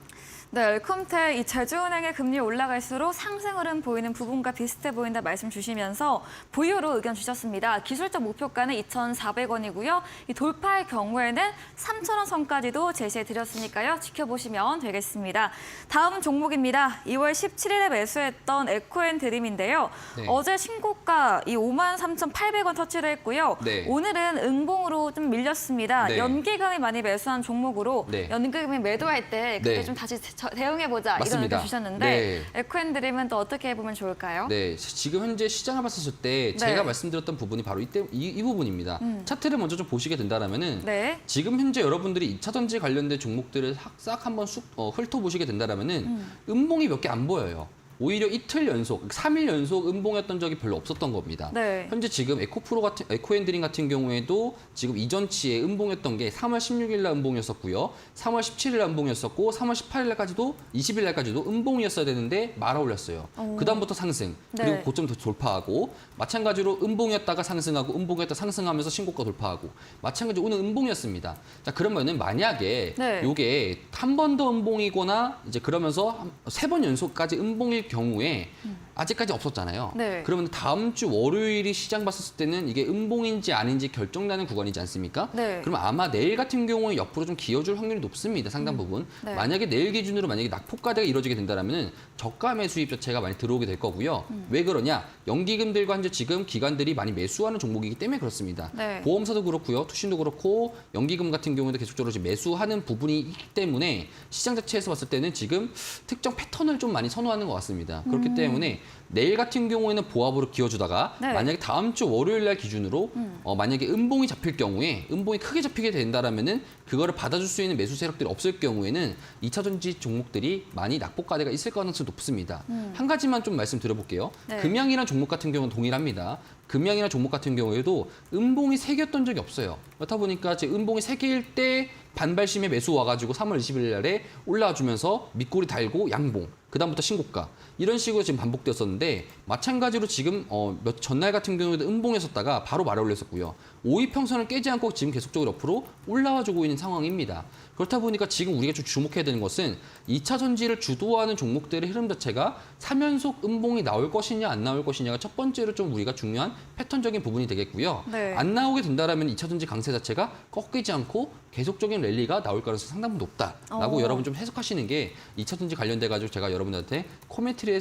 네, 엘컴텍 이 제주은행의 금리 올라갈수록 상승 흐름 보이는 부분과 비슷해 보인다 말씀 주시면서 보유로 의견 주셨습니다. 기술적 목표가는 2,400원이고요. 이 돌파할 경우에는 3,000원 선까지도 제시해 드렸으니까요. 지켜보시면 되겠습니다. 다음 종목입니다. 2월 17일에 매수했던 에코앤드림인데요. 네. 어제 신고가 이 53,800원 터치를 했고요. 네. 오늘은 응봉으로 좀 밀렸습니다. 네. 연기금이 많이 매수한 종목으로 네. 연기금이 매도할 때 그때 네. 좀 다시 대응해보자 이런 맞습니다. 의견 주셨는데 네. 에코앤드림은 또 어떻게 해보면 좋을까요? 네, 지금 현재 시장을 봤었을 때 제가 네. 말씀드렸던 부분이 바로 이 부분입니다. 차트를 먼저 좀 보시게 된다라면은 네. 지금 현재 여러분들이 2차 전지 관련된 종목들을 싹 한번 훑어보시게 된다라면은 음봉이 몇 개 안 보여요. 오히려 이틀 연속, 3일 연속 음봉이었던 적이 별로 없었던 겁니다. 네. 현재 지금 에코앤드림 같은 경우에도 지금 이전치에 음봉이었던 게 3월 16일 날 음봉이었었고요. 3월 17일 날 음봉이었었고 3월 18일 날까지도 20일 날까지도 음봉이었어야 되는데 말아 올렸어요. 그다음부터 상승, 그리고 네. 고점 돌파하고 마찬가지로 음봉이었다가 상승하고 음봉이었다 상승하면서 신고가 돌파하고 마찬가지로 오늘 음봉이었습니다. 자, 그러면은 만약에 네. 요게 한 번 더 음봉이거나 이제 그러면서 3번 연속까지 음봉일 경우에 아직까지 없었잖아요. 네. 그러면 다음 주 월요일이 시장 봤을 때는 이게 음봉인지 아닌지 결정나는 구간이지 않습니까? 네. 그럼 아마 내일 같은 경우에 옆으로 좀 기어줄 확률이 높습니다. 상당 부분. 네. 만약에 내일 기준으로 만약에 낙폭과대가 이루어지게 된다면 저가 매수입 자체가 많이 들어오게 될 거고요. 왜 그러냐? 연기금들과 현재 지금 기관들이 많이 매수하는 종목이기 때문에 그렇습니다. 네. 보험사도 그렇고요. 투신도 그렇고 연기금 같은 경우에도 계속적으로 지금 매수하는 부분이 있기 때문에 시장 자체에서 봤을 때는 지금 특정 패턴을 좀 많이 선호하는 것 같습니다. 그렇기 때문에 내일 같은 경우에는 보합으로 기어주다가 네. 만약에 다음 주 월요일 날 기준으로 만약에 음봉이 잡힐 경우에 음봉이 크게 잡히게 된다라면은 그거를 받아줄 수 있는 매수 세력들이 없을 경우에는 2차 전지 종목들이 많이 낙폭과대가 있을 가능성이 높습니다. 한 가지만 좀 말씀드려볼게요. 네. 금양이라는 종목 같은 경우는 동일합니다. 금양이나 종목 같은 경우에도 음봉이 3개였던 적이 없어요. 그렇다 보니까 제 음봉이 3개일 때 반발심에 매수 와가지고 3월 20일 날에 올라와주면서 밑꼬리 달고 양봉. 그다음부터 신고가 이런 식으로 지금 반복되었었는데 마찬가지로 지금 몇 전날 같은 경우에도 음봉했었다가 바로 말아 올렸었고요. 5위 평선을 깨지 않고 지금 계속적으로 옆으로 올라와주고 있는 상황입니다. 그렇다 보니까 지금 우리가 좀 주목해야 되는 것은 2차 전지를 주도하는 종목들의 흐름 자체가 3연속 음봉이 나올 것이냐 안 나올 것이냐가 첫 번째로 좀 우리가 중요한 패턴적인 부분이 되겠고요. 네. 안 나오게 된다라면 2차 전지 강세 자체가 꺾이지 않고 계속적인 랠리가 나올 가능성이 상당히 높다라고 여러분 좀 해석하시는 게 2차 전지 관련돼 가지고 제가 여러분들한테 코멘트할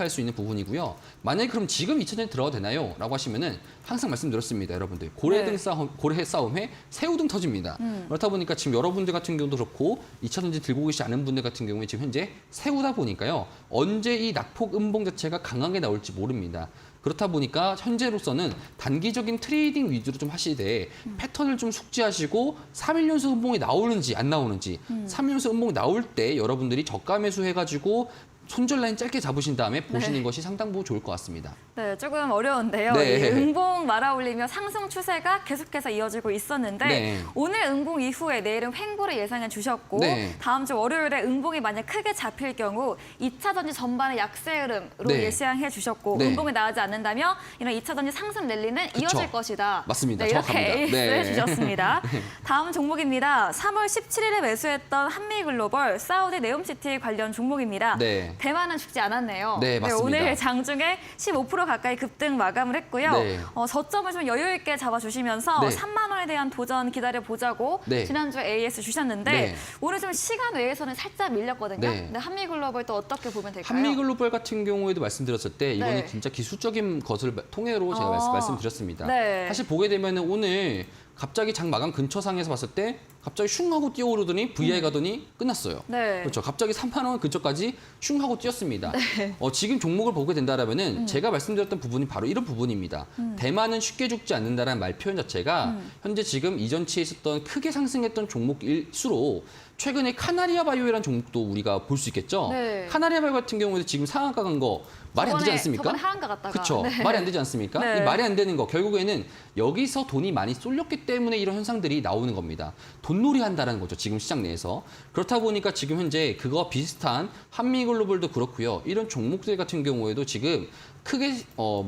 수 있는 부분이고요. 만약에 그럼 지금 2차 전지 들어가도 되나요? 라고 하시면은 항상 말씀드렸습니다, 여러분들. 고래 싸움에 새우등 터집니다. 그렇다 보니까 지금 여러분들 같은 경우도 그렇고 2차 전지 들고 계시지 않은 분들 같은 경우에 지금 현재 새우다 보니까요. 언제 이 낙폭 음봉 자체가 강하게 나올지 모릅니다. 그렇다 보니까 현재로서는 단기적인 트레이딩 위주로 좀 하시되 패턴을 좀 숙지하시고 3일 연속 음봉이 나오는지 안 나오는지 3일 연속 음봉이 나올 때 여러분들이 저가 매수해가지고 손절 라인 짧게 잡으신 다음에 보시는 것이 상당 부분 좋을 것 같습니다. 네, 조금 어려운데요. 네. 이 음봉 말아올리며 상승 추세가 계속해서 이어지고 있었는데 네. 오늘 음봉 이후에 내일은 횡보를 예상해 주셨고 네. 다음 주 월요일에 음봉이 만약 크게 잡힐 경우 2차 전지 전반의 약세 흐름으로 네. 예상해 주셨고 네. 음봉이 나오지 않는다면 이런 2차 전지 상승 랠리는 이어질 것이다. 맞습니다. 네, 이렇게 정확합니다. 에이스 네. 해주셨습니다. 다음 종목입니다. 3월 17일에 매수했던 한미글로벌 사우디 네옴시티 관련 종목입니다. 네. 대만은 죽지 않았네요. 네, 맞습니다. 오늘 장중에 15% 가까이 급등 마감을 했고요. 네. 저점을 좀 여유 있게 잡아주시면서 네. 3만 원에 대한 도전 기다려보자고 네. 지난주에 AS 주셨는데 네. 오늘 좀 시간 외에서는 살짝 밀렸거든요. 네. 근데 한미글로벌 또 어떻게 보면 될까요? 한미글로벌 같은 경우에도 말씀드렸을 때 이거는 네. 진짜 기술적인 것을 통해로 제가 말씀드렸습니다. 네. 사실 보게 되면 오늘 갑자기 장 마감 근처 상에서 봤을 때 갑자기 슝 하고 뛰어오르더니 VI 가더니 끝났어요. 네. 그렇죠. 갑자기 3만 원 근처까지 슝 하고 뛰었습니다. 지금 종목을 보게 된다라면은 제가 말씀드렸던 부분이 바로 이런 부분입니다. 대만은 쉽게 죽지 않는다라는 말 표현 자체가 현재 지금 이전치에 있었던 크게 상승했던 종목일수록 최근에 카나리아 바이오라는 종목도 우리가 볼 수 있겠죠. 네. 카나리아 바이오 같은 경우에도 지금 상한가 간 거 말이 안 되지 않습니까? 저번에 하한가 갔다가. 그렇죠. 네. 말이 안 되지 않습니까? 네. 이 말이 안 되는 거 결국에는 여기서 돈이 많이 쏠렸기 때문에 이런 현상들이 나오는 겁니다. 돈놀이 한다는 거죠. 지금 시장 내에서. 그렇다 보니까 지금 현재 그거 비슷한 한미글로벌도 그렇고요. 이런 종목들 같은 경우에도 지금 크게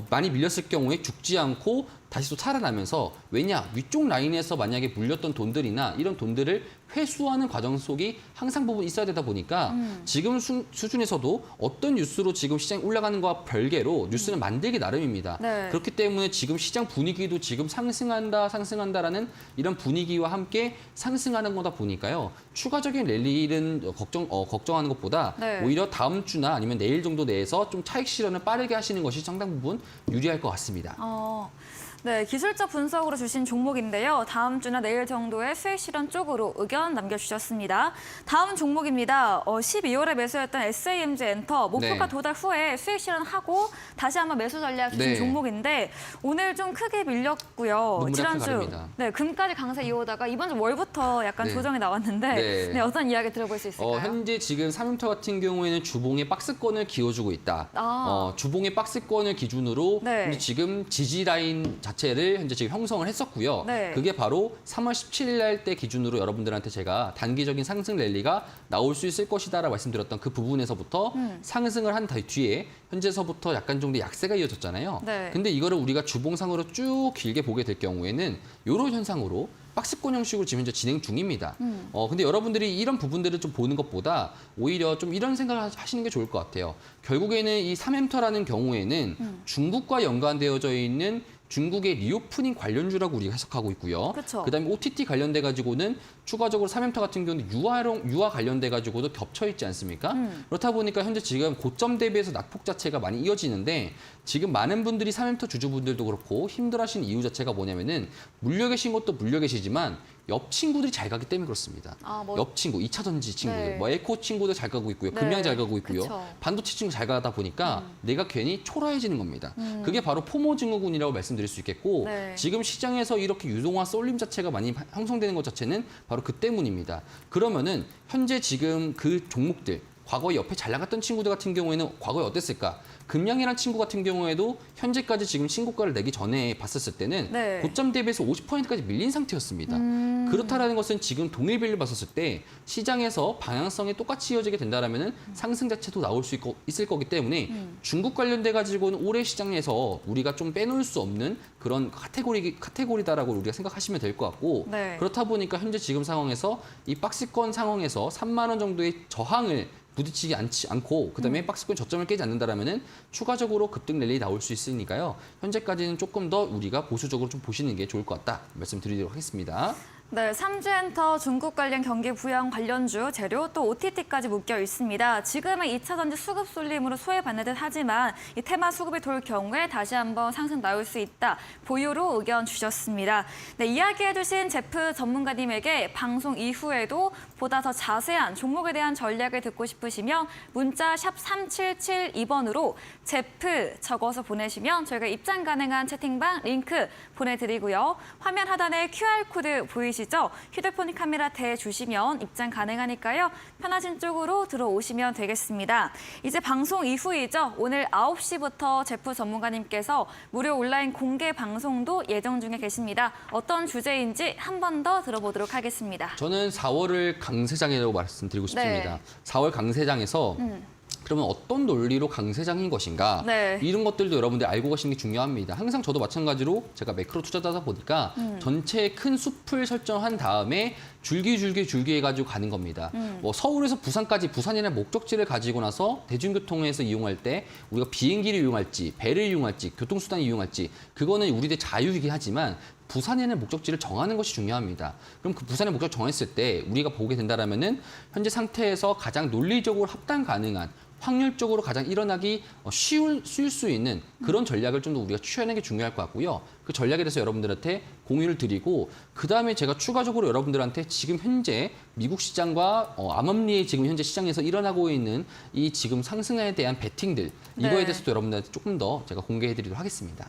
많이 밀렸을 경우에 죽지 않고 다시 또 살아나면서 왜냐? 위쪽 라인에서 만약에 물렸던 돈들이나 이런 돈들을 회수하는 과정 속이 항상 부분 있어야 되다 보니까 지금 수준에서도 어떤 뉴스로 지금 시장이 올라가는 것과 별개로 뉴스는 만들기 나름입니다. 네. 그렇기 때문에 지금 시장 분위기도 지금 상승한다라는 이런 분위기와 함께 상승하는 거다 보니까요. 추가적인 랠리는 걱정하는 것보다 네. 오히려 다음 주나 아니면 내일 정도 내에서 좀 차익 실현을 빠르게 하시는 것이 상당 부분 유리할 것 같습니다. 네, 기술적 분석으로 주신 종목인데요. 다음 주나 내일 정도의 수익 실현 쪽으로 의견 남겨주셨습니다. 다음 종목입니다. 12월에 매수했던 SAMG 엔터 목표가 네. 도달 후에 수익 실현하고 다시 한번 매수 전략 주신 네. 종목인데 오늘 좀 크게 밀렸고요. 눈물이 지난주 가릅니다. 네, 금까지 강세 이어오다가 이번 주 월부터 약간 네. 조정이 나왔는데 네. 네, 어떤 이야기 들어볼 수 있을까요? 현재 지금 3윈터 같은 경우에는 주봉의 박스권을 기워주고 있다. 주봉의 박스권을 기준으로 네. 현재 지금 지지 라인 자체를 현재 지금 형성을 했었고요. 네. 그게 바로 3월 17일 날 때 기준으로 여러분들한테 제가 단기적인 상승 랠리가 나올 수 있을 것이다라고 말씀드렸던 그 부분에서부터 상승을 한 뒤에 현재서부터 약간 정도 약세가 이어졌잖아요. 네. 근데 이거를 우리가 주봉상으로 쭉 길게 보게 될 경우에는 이런 현상으로 박스권 형식으로 지금 현재 진행 중입니다. 근데 여러분들이 이런 부분들을 좀 보는 것보다 오히려 좀 이런 생각을 하시는 게 좋을 것 같아요. 결국에는 이 3햄터라는 경우에는 중국과 연관되어져 있는 중국의 리오프닝 관련주라고 우리가 해석하고 있고요. 그쵸. 그다음에 OTT 관련돼 가지고는 추가적으로 3햄터 같은 경우는 유아 관련돼 가지고도 겹쳐 있지 않습니까? 그렇다 보니까 현재 지금 고점 대비해서 낙폭 자체가 많이 이어지는데 지금 많은 분들이 3햄터 주주분들도 그렇고 힘들어하시는 이유 자체가 뭐냐면은 물려 계신 것도 물려 계시지만 옆 친구들이 잘 가기 때문에 그렇습니다. 옆 친구, 2차 전지 친구들, 네. 에코 친구들 잘 가고 있고요. 네. 금양 잘 가고 있고요. 그쵸. 반도체 친구 잘 가다 보니까 내가 괜히 초라해지는 겁니다. 그게 바로 포모 증후군이라고 말씀드릴 수 있겠고 네. 지금 시장에서 이렇게 유동화 쏠림 자체가 많이 형성되는 것 자체는 바로 그 때문입니다. 그러면은 현재 지금 그 종목들 과거 옆에 잘 나갔던 친구들 같은 경우에는 과거에 어땠을까? 금양이라는 친구 같은 경우에도 현재까지 지금 신고가를 내기 전에 봤었을 때는 네. 고점 대비해서 50%까지 밀린 상태였습니다. 그렇다라는 것은 지금 동일 비율을 봤었을 때 시장에서 방향성이 똑같이 이어지게 된다라면은 상승 자체도 나올 수 있을 거기 때문에 중국 관련돼 가지고는 올해 시장에서 우리가 좀 빼놓을 수 없는 그런 카테고리다라고 우리가 생각하시면 될 것 같고 네. 그렇다 보니까 현재 지금 상황에서 이 박스권 상황에서 3만 원 정도의 저항을 부딪히지 않고 그다음에 박스권 저점을 깨지 않는다라면은 추가적으로 급등 랠리 나올 수 있으니까요. 현재까지는 조금 더 우리가 보수적으로 좀 보시는 게 좋을 것 같다 말씀드리도록 하겠습니다. 네, 삼주엔터 중국 관련 경기 부양 관련주 재료 또 OTT까지 묶여 있습니다. 지금은 2차 전지 수급 쏠림으로 소외받는 듯 하지만 이 테마 수급이 돌 경우에 다시 한번 상승 나올 수 있다. 보유로 의견 주셨습니다. 네, 이야기해주신 제프 전문가님에게 방송 이후에도 보다 더 자세한 종목에 대한 전략을 듣고 싶으시면 문자 샵 3772번으로 제프 적어서 보내시면 저희가 입장 가능한 채팅방 링크 보내드리고요. 화면 하단에 QR코드 보이시죠? 휴대폰 카메라 대주시면 입장 가능하니까요. 편하신 쪽으로 들어오시면 되겠습니다. 이제 방송 이후이죠. 오늘 9시부터 제프 전문가님께서 무료 온라인 공개 방송도 예정 중에 계십니다. 어떤 주제인지 한 번 더 들어보도록 하겠습니다. 저는 4월을 강세장이라고 말씀드리고 싶습니다. 네. 4월 강세장에서 그러면 어떤 논리로 강세장인 것인가? 네. 이런 것들도 여러분들 알고 가시는 게 중요합니다. 항상 저도 마찬가지로 제가 매크로 투자자다 보니까 전체의 큰 숲을 설정한 다음에 줄기 해가지고 가는 겁니다. 뭐 서울에서 부산까지 부산이라는 목적지를 가지고 나서 대중교통에서 이용할 때 우리가 비행기를 이용할지 배를 이용할지 교통수단을 이용할지 그거는 우리들 자유이긴 하지만 부산에는 목적지를 정하는 것이 중요합니다. 그럼 그 부산의 목적 정했을 때 우리가 보게 된다라면은 현재 상태에서 가장 논리적으로 합당 가능한 확률적으로 가장 일어나기 쉬울 수 있는 그런 전략을 좀 더 우리가 취하는 게 중요할 것 같고요. 그 전략에 대해서 여러분들한테 공유를 드리고 그다음에 제가 추가적으로 여러분들한테 지금 현재 미국 시장과 암암리에 지금 현재 시장에서 일어나고 있는 이 지금 상승에 대한 베팅들 이거에 네. 대해서도 여러분들한테 조금 더 제가 공개해 드리도록 하겠습니다.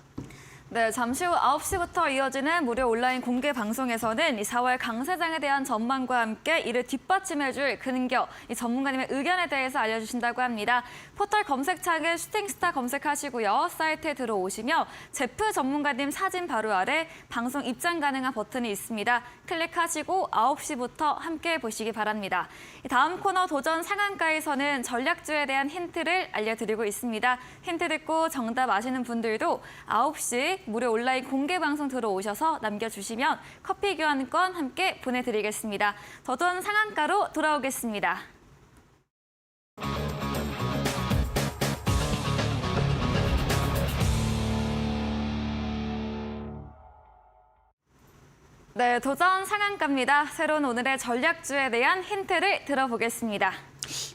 네, 잠시 후 9시부터 이어지는 무료 온라인 공개 방송에서는 이 4월 강세장에 대한 전망과 함께 이를 뒷받침해줄 근거, 이 전문가님의 의견에 대해서 알려주신다고 합니다. 포털 검색창에 슈팅스타 검색하시고요. 사이트에 들어오시면 제프 전문가님 사진 바로 아래 방송 입장 가능한 버튼이 있습니다. 클릭하시고 9시부터 함께 보시기 바랍니다. 다음 코너 도전 상한가에서는 전략주에 대한 힌트를 알려드리고 있습니다. 힌트 듣고 정답 아시는 분들도 9시 무료 온라인 공개 방송 들어오셔서 남겨주시면 커피 교환권 함께 보내드리겠습니다. 도전 상한가로 돌아오겠습니다. 네, 도전 상한가입니다. 새로운 오늘의 전략주에 대한 힌트를 들어보겠습니다.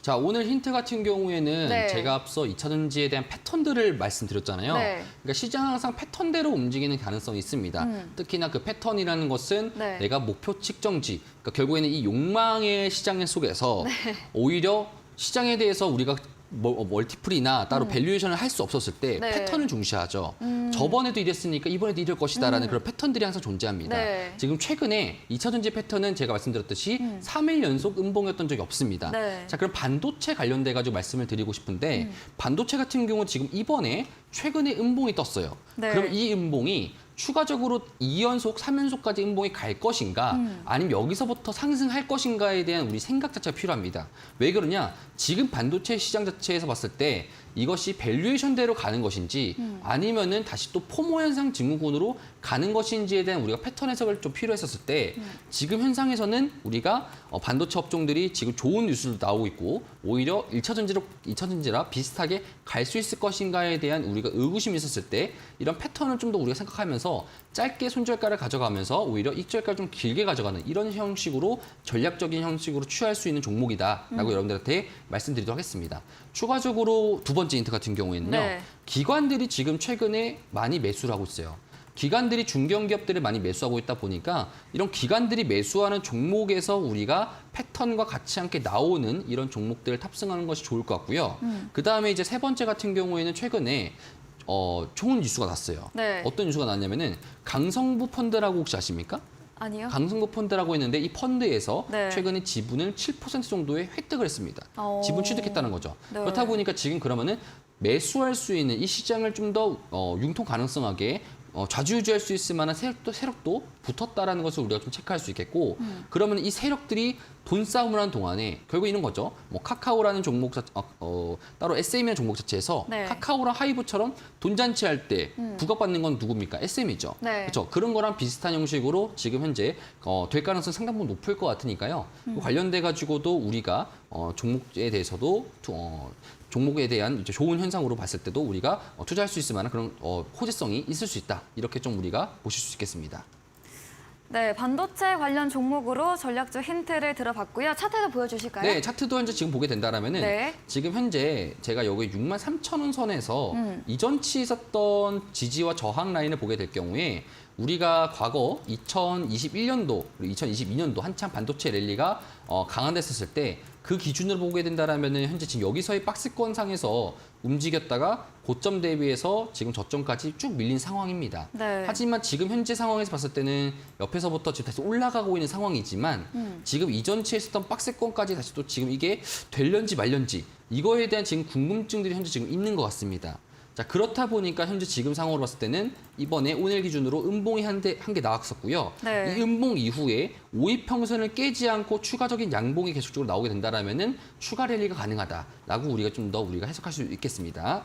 자, 오늘 힌트 같은 경우에는 네. 제가 앞서 2차 전지에 대한 패턴들을 말씀드렸잖아요. 네. 그러니까 시장은 항상 패턴대로 움직이는 가능성이 있습니다. 특히나 그 패턴이라는 것은 네. 내가 목표 측정지, 그러니까 결국에는 이 욕망의 시장 속에서 오히려 시장에 대해서 우리가 멀티플이나 따로 밸류에이션을 할 수 없었을 때 네. 패턴을 중시하죠. 저번에도 이랬으니까 이번에도 이럴 것이다라는 그런 패턴들이 항상 존재합니다. 네. 지금 최근에 2차 전지 패턴은 제가 말씀드렸듯이 3일 연속 음봉이었던 적이 없습니다. 네. 자, 그럼 반도체 관련돼 가지고 말씀을 드리고 싶은데 반도체 같은 경우 지금 이번에 최근에 음봉이 떴어요. 네. 그럼 이 음봉이 추가적으로 2연속, 3연속까지 음봉이 갈 것인가 아니면 여기서부터 상승할 것인가에 대한 우리 생각 자체가 필요합니다. 왜 그러냐? 지금 반도체 시장 자체에서 봤을 때 이것이 밸류에이션대로 가는 것인지 아니면은 다시 또 포모 현상 증후군으로 가는 것인지에 대한 우리가 패턴 해석을 좀 필요했었을 때 지금 현상에서는 우리가 반도체 업종들이 지금 좋은 뉴스도 나오고 있고 오히려 1차 전지라 비슷하게 갈 수 있을 것인가에 대한 우리가 의구심이 있었을 때 이런 패턴을 좀 더 우리가 생각하면서 짧게 손절가를 가져가면서 오히려 익절가를 좀 길게 가져가는 이런 형식으로 전략적인 형식으로 취할 수 있는 종목이다라고 여러분들한테 말씀드리도록 하겠습니다. 추가적으로 두 번째 힌트 같은 경우에는요. 네. 기관들이 지금 최근에 많이 매수를 하고 있어요. 기관들이 중견기업들을 많이 매수하고 있다 보니까 이런 기관들이 매수하는 종목에서 우리가 패턴과 같이 함께 나오는 이런 종목들을 탑승하는 것이 좋을 것 같고요. 그다음에 이제 세 번째 같은 경우에는 최근에 좋은 뉴스가 났어요. 네. 어떤 뉴스가 났냐면은 강성부 펀드라고 혹시 아십니까? 아니요. 강승구 펀드라고 했는데 이 펀드에서 네. 최근에 지분을 7% 정도의 획득을 했습니다. 어. 지분 취득했다는 거죠. 네. 그렇다 보니까 지금 그러면은 매수할 수 있는 이 시장을 좀 더 융통 가능성하게 좌지우지할 수 있을 만한 세력도 붙었다라는 것을 우리가 좀 체크할 수 있겠고, 그러면 이 세력들이 돈 싸움을 하는 동안에 결국 이런 거죠. 뭐 카카오라는 종목 따로 SM이라는 종목 자체에서 네. 카카오랑 하이브처럼 돈 잔치할 때 부각받는 건 누굽니까? SM이죠. 네. 그렇죠. 그런 거랑 비슷한 형식으로 지금 현재 될 가능성 상당 부분 높을 것 같으니까요. 관련돼 가지고도 우리가 종목에 대해서도 종목에 대한 이제 좋은 현상으로 봤을 때도 우리가 투자할 수 있을 만한 그런 호재성이 있을 수 있다. 이렇게 좀 우리가 보실 수 있겠습니다. 네, 반도체 관련 종목으로 전략적 힌트를 들어봤고요. 차트도 보여주실까요? 네, 차트도 현재 지금 보게 된다라면은 네. 지금 현재 제가 여기 63,000원 선에서 이전치 있었던 지지와 저항 라인을 보게 될 경우에 우리가 과거 2021년도, 그리고 2022년도 한창 반도체 랠리가 강화됐었을 때 그 기준으로 보게 된다라면은 현재 지금 여기서의 박스권 상에서 움직였다가 고점 대비해서 지금 저점까지 쭉 밀린 상황입니다. 네. 하지만 지금 현재 상황에서 봤을 때는 옆에서부터 지금 다시 올라가고 있는 상황이지만 지금 이전치에 있었던 박스권까지 다시 또 지금 이게 될런지 말런지 이거에 대한 지금 궁금증들이 현재 지금 있는 것 같습니다. 자, 그렇다 보니까 현재 지금 상황으로 봤을 때는 이번에 오늘 기준으로 음봉이 한 개 나왔었고요. 네. 이 음봉 이후에 5일 평선을 깨지 않고 추가적인 양봉이 계속적으로 나오게 된다라면은 추가 랠리가 가능하다라고 우리가 좀 더 우리가 해석할 수 있겠습니다.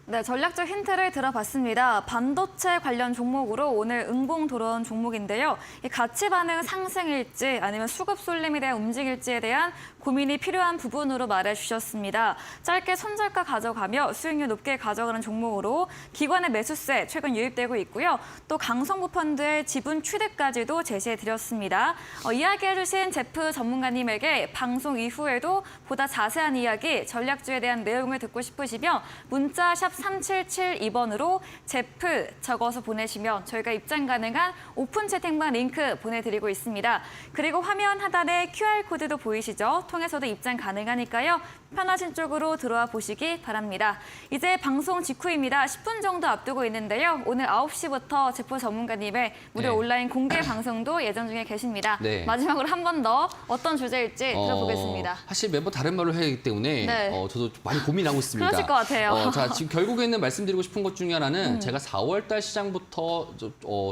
네, 전략적 힌트를 들어봤습니다. 반도체 관련 종목으로 오늘 응봉 들어온 종목인데요. 이 가치 반응 상승일지 아니면 수급 쏠림에 대한 움직일지에 대한 고민이 필요한 부분으로 말해주셨습니다. 짧게 손절가 가져가며 수익률 높게 가져가는 종목으로 기관의 매수세 최근 유입되고 있고요. 또 강성부 펀드의 지분 취득까지도 제시해드렸습니다. 이야기해주신 제프 전문가님에게 방송 이후에도 보다 자세한 이야기, 전략주에 대한 내용을 듣고 싶으시면 문자 샵 3772번으로 제프 적어서 보내시면 저희가 입장 가능한 오픈 채팅방 링크 보내드리고 있습니다. 그리고 화면 하단에 QR코드도 보이시죠? 통해서도 입장 가능하니까요. 편하신 쪽으로 들어와 보시기 바랍니다. 이제 방송 직후입니다. 10분 정도 앞두고 있는데요. 오늘 9시부터 제프 전문가님의 무료 네. 온라인 공개 방송도 예정 중에 계십니다. 네. 마지막으로 한 번 더 어떤 주제일지 들어보겠습니다. 사실 매번 다른 말을 해야 하기 때문에 네. 저도 좀 많이 고민하고 있습니다. 그러실 것 같아요. 자, 지금 결국에는 말씀드리고 싶은 것 중에 하나는 제가 4월달 시장부터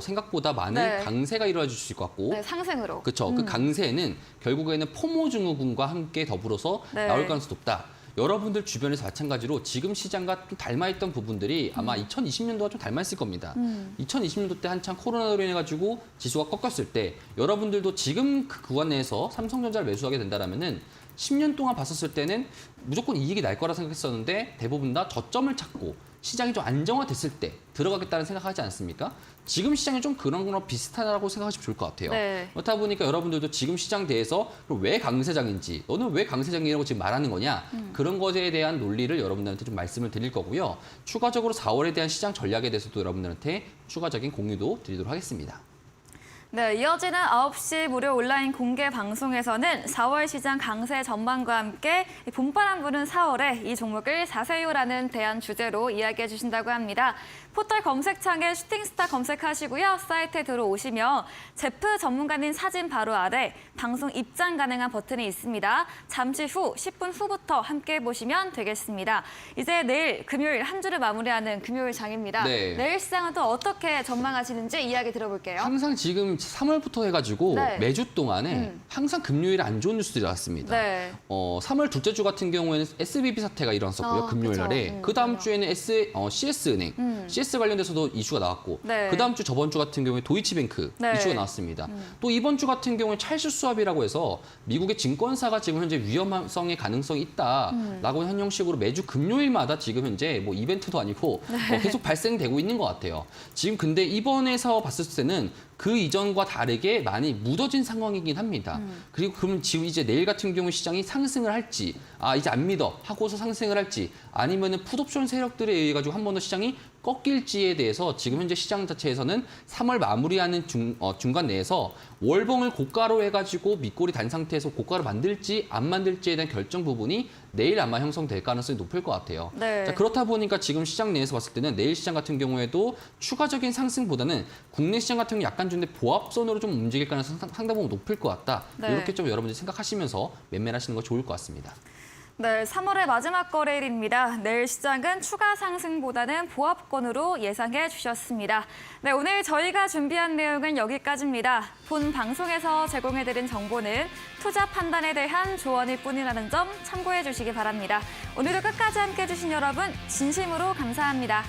생각보다 많은 네. 강세가 이루어질 수 있을 것 같고 네, 상승으로. 그렇죠. 그 강세는 결국에는 포모 증후군과 함께 더불어서 네. 나올 가능성이 높다. 여러분들 주변에서 마찬가지로 지금 시장과 좀 닮아있던 부분들이 아마 2020년도와 좀 닮아있을 겁니다. 2020년도 때 한창 코로나로 인해 가지고 지수가 꺾였을 때 여러분들도 지금 그 구간 내에서 삼성전자를 매수하게 된다라면은 10년 동안 봤었을 때는 무조건 이익이 날 거라 생각했었는데 대부분 다 저점을 찾고 시장이 좀 안정화됐을 때 들어가겠다는 생각하지 않습니까? 지금 시장이 좀 그런 거랑 비슷하다고 생각하시면 좋을 것 같아요. 네. 그렇다 보니까 여러분들도 지금 시장 대해서 왜 강세장인지, 너는 왜 강세장이라고 지금 말하는 거냐, 그런 것에 대한 논리를 여러분들한테 좀 말씀을 드릴 거고요. 추가적으로 4월에 대한 시장 전략에 대해서도 여러분들한테 추가적인 공유도 드리도록 하겠습니다. 네, 이어지는 9시 무료 온라인 공개 방송에서는 4월 시장 강세 전망과 함께 봄바람 부는 4월에 이 종목을 사세요라는 대한 주제로 이야기해 주신다고 합니다. 포털 검색창에 슈팅스타 검색하시고요. 사이트에 들어오시면 제프 전문가님 사진 바로 아래 방송 입장 가능한 버튼이 있습니다. 잠시 후 10분 후부터 함께 보시면 되겠습니다. 이제 내일 금요일 한 주를 마무리하는 금요일 장입니다. 네. 내일 시장은 또 어떻게 전망하시는지 이야기 들어볼게요. 항상 지금 3월부터 해가지고 네. 매주 동안에 항상 금요일에 안 좋은 뉴스들이 나왔습니다. 네. 3월 둘째 주 같은 경우에는 SBB 사태가 일어났었고요. 금요일 그쵸. 날에. 그 다음 맞아요. 주에는 CS은행, CS 관련돼서도 이슈가 나왔고 네. 그 다음 주 저번 주 같은 경우에 도이치뱅크 네. 이슈가 나왔습니다. 또 이번 주 같은 경우에 찰스 수합이라고 해서 미국의 증권사가 지금 현재 위험성의 가능성이 있다라고 한 형식으로 매주 금요일마다 지금 현재 뭐 이벤트도 아니고 계속 발생되고 있는 것 같아요. 지금 근데 이번에서 봤을 때는 그 이전과 다르게 많이 묻어진 상황이긴 합니다. 그리고 그럼 지금 이제 내일 같은 경우 시장이 상승을 할지, 이제 안 믿어 하고서 상승을 할지, 아니면은 풋옵션 세력들에 의해 가지고 한 번 더 시장이 꺾일지에 대해서 지금 현재 시장 자체에서는 3월 마무리하는 중간 내에서 월봉을 고가로 해가지고 밑골이 단 상태에서 고가로 만들지 안 만들지에 대한 결정 부분이 내일 아마 형성될 가능성이 높을 것 같아요. 네. 자, 그렇다 보니까 지금 시장 내에서 봤을 때는 내일 시장 같은 경우에도 추가적인 상승보다는 국내 시장 같은 경우 약간 좀 보합선으로 좀 움직일 가능성이 상당 부분 높을 것 같다. 네. 이렇게 좀 여러분들이 생각하시면서 매매를 하시는 거 좋을 것 같습니다. 네, 3월의 마지막 거래일입니다. 내일 시장은 추가 상승보다는 보합권으로 예상해 주셨습니다. 네, 오늘 저희가 준비한 내용은 여기까지입니다. 본 방송에서 제공해드린 정보는 투자 판단에 대한 조언일 뿐이라는 점 참고해 주시기 바랍니다. 오늘도 끝까지 함께해 주신 여러분 진심으로 감사합니다.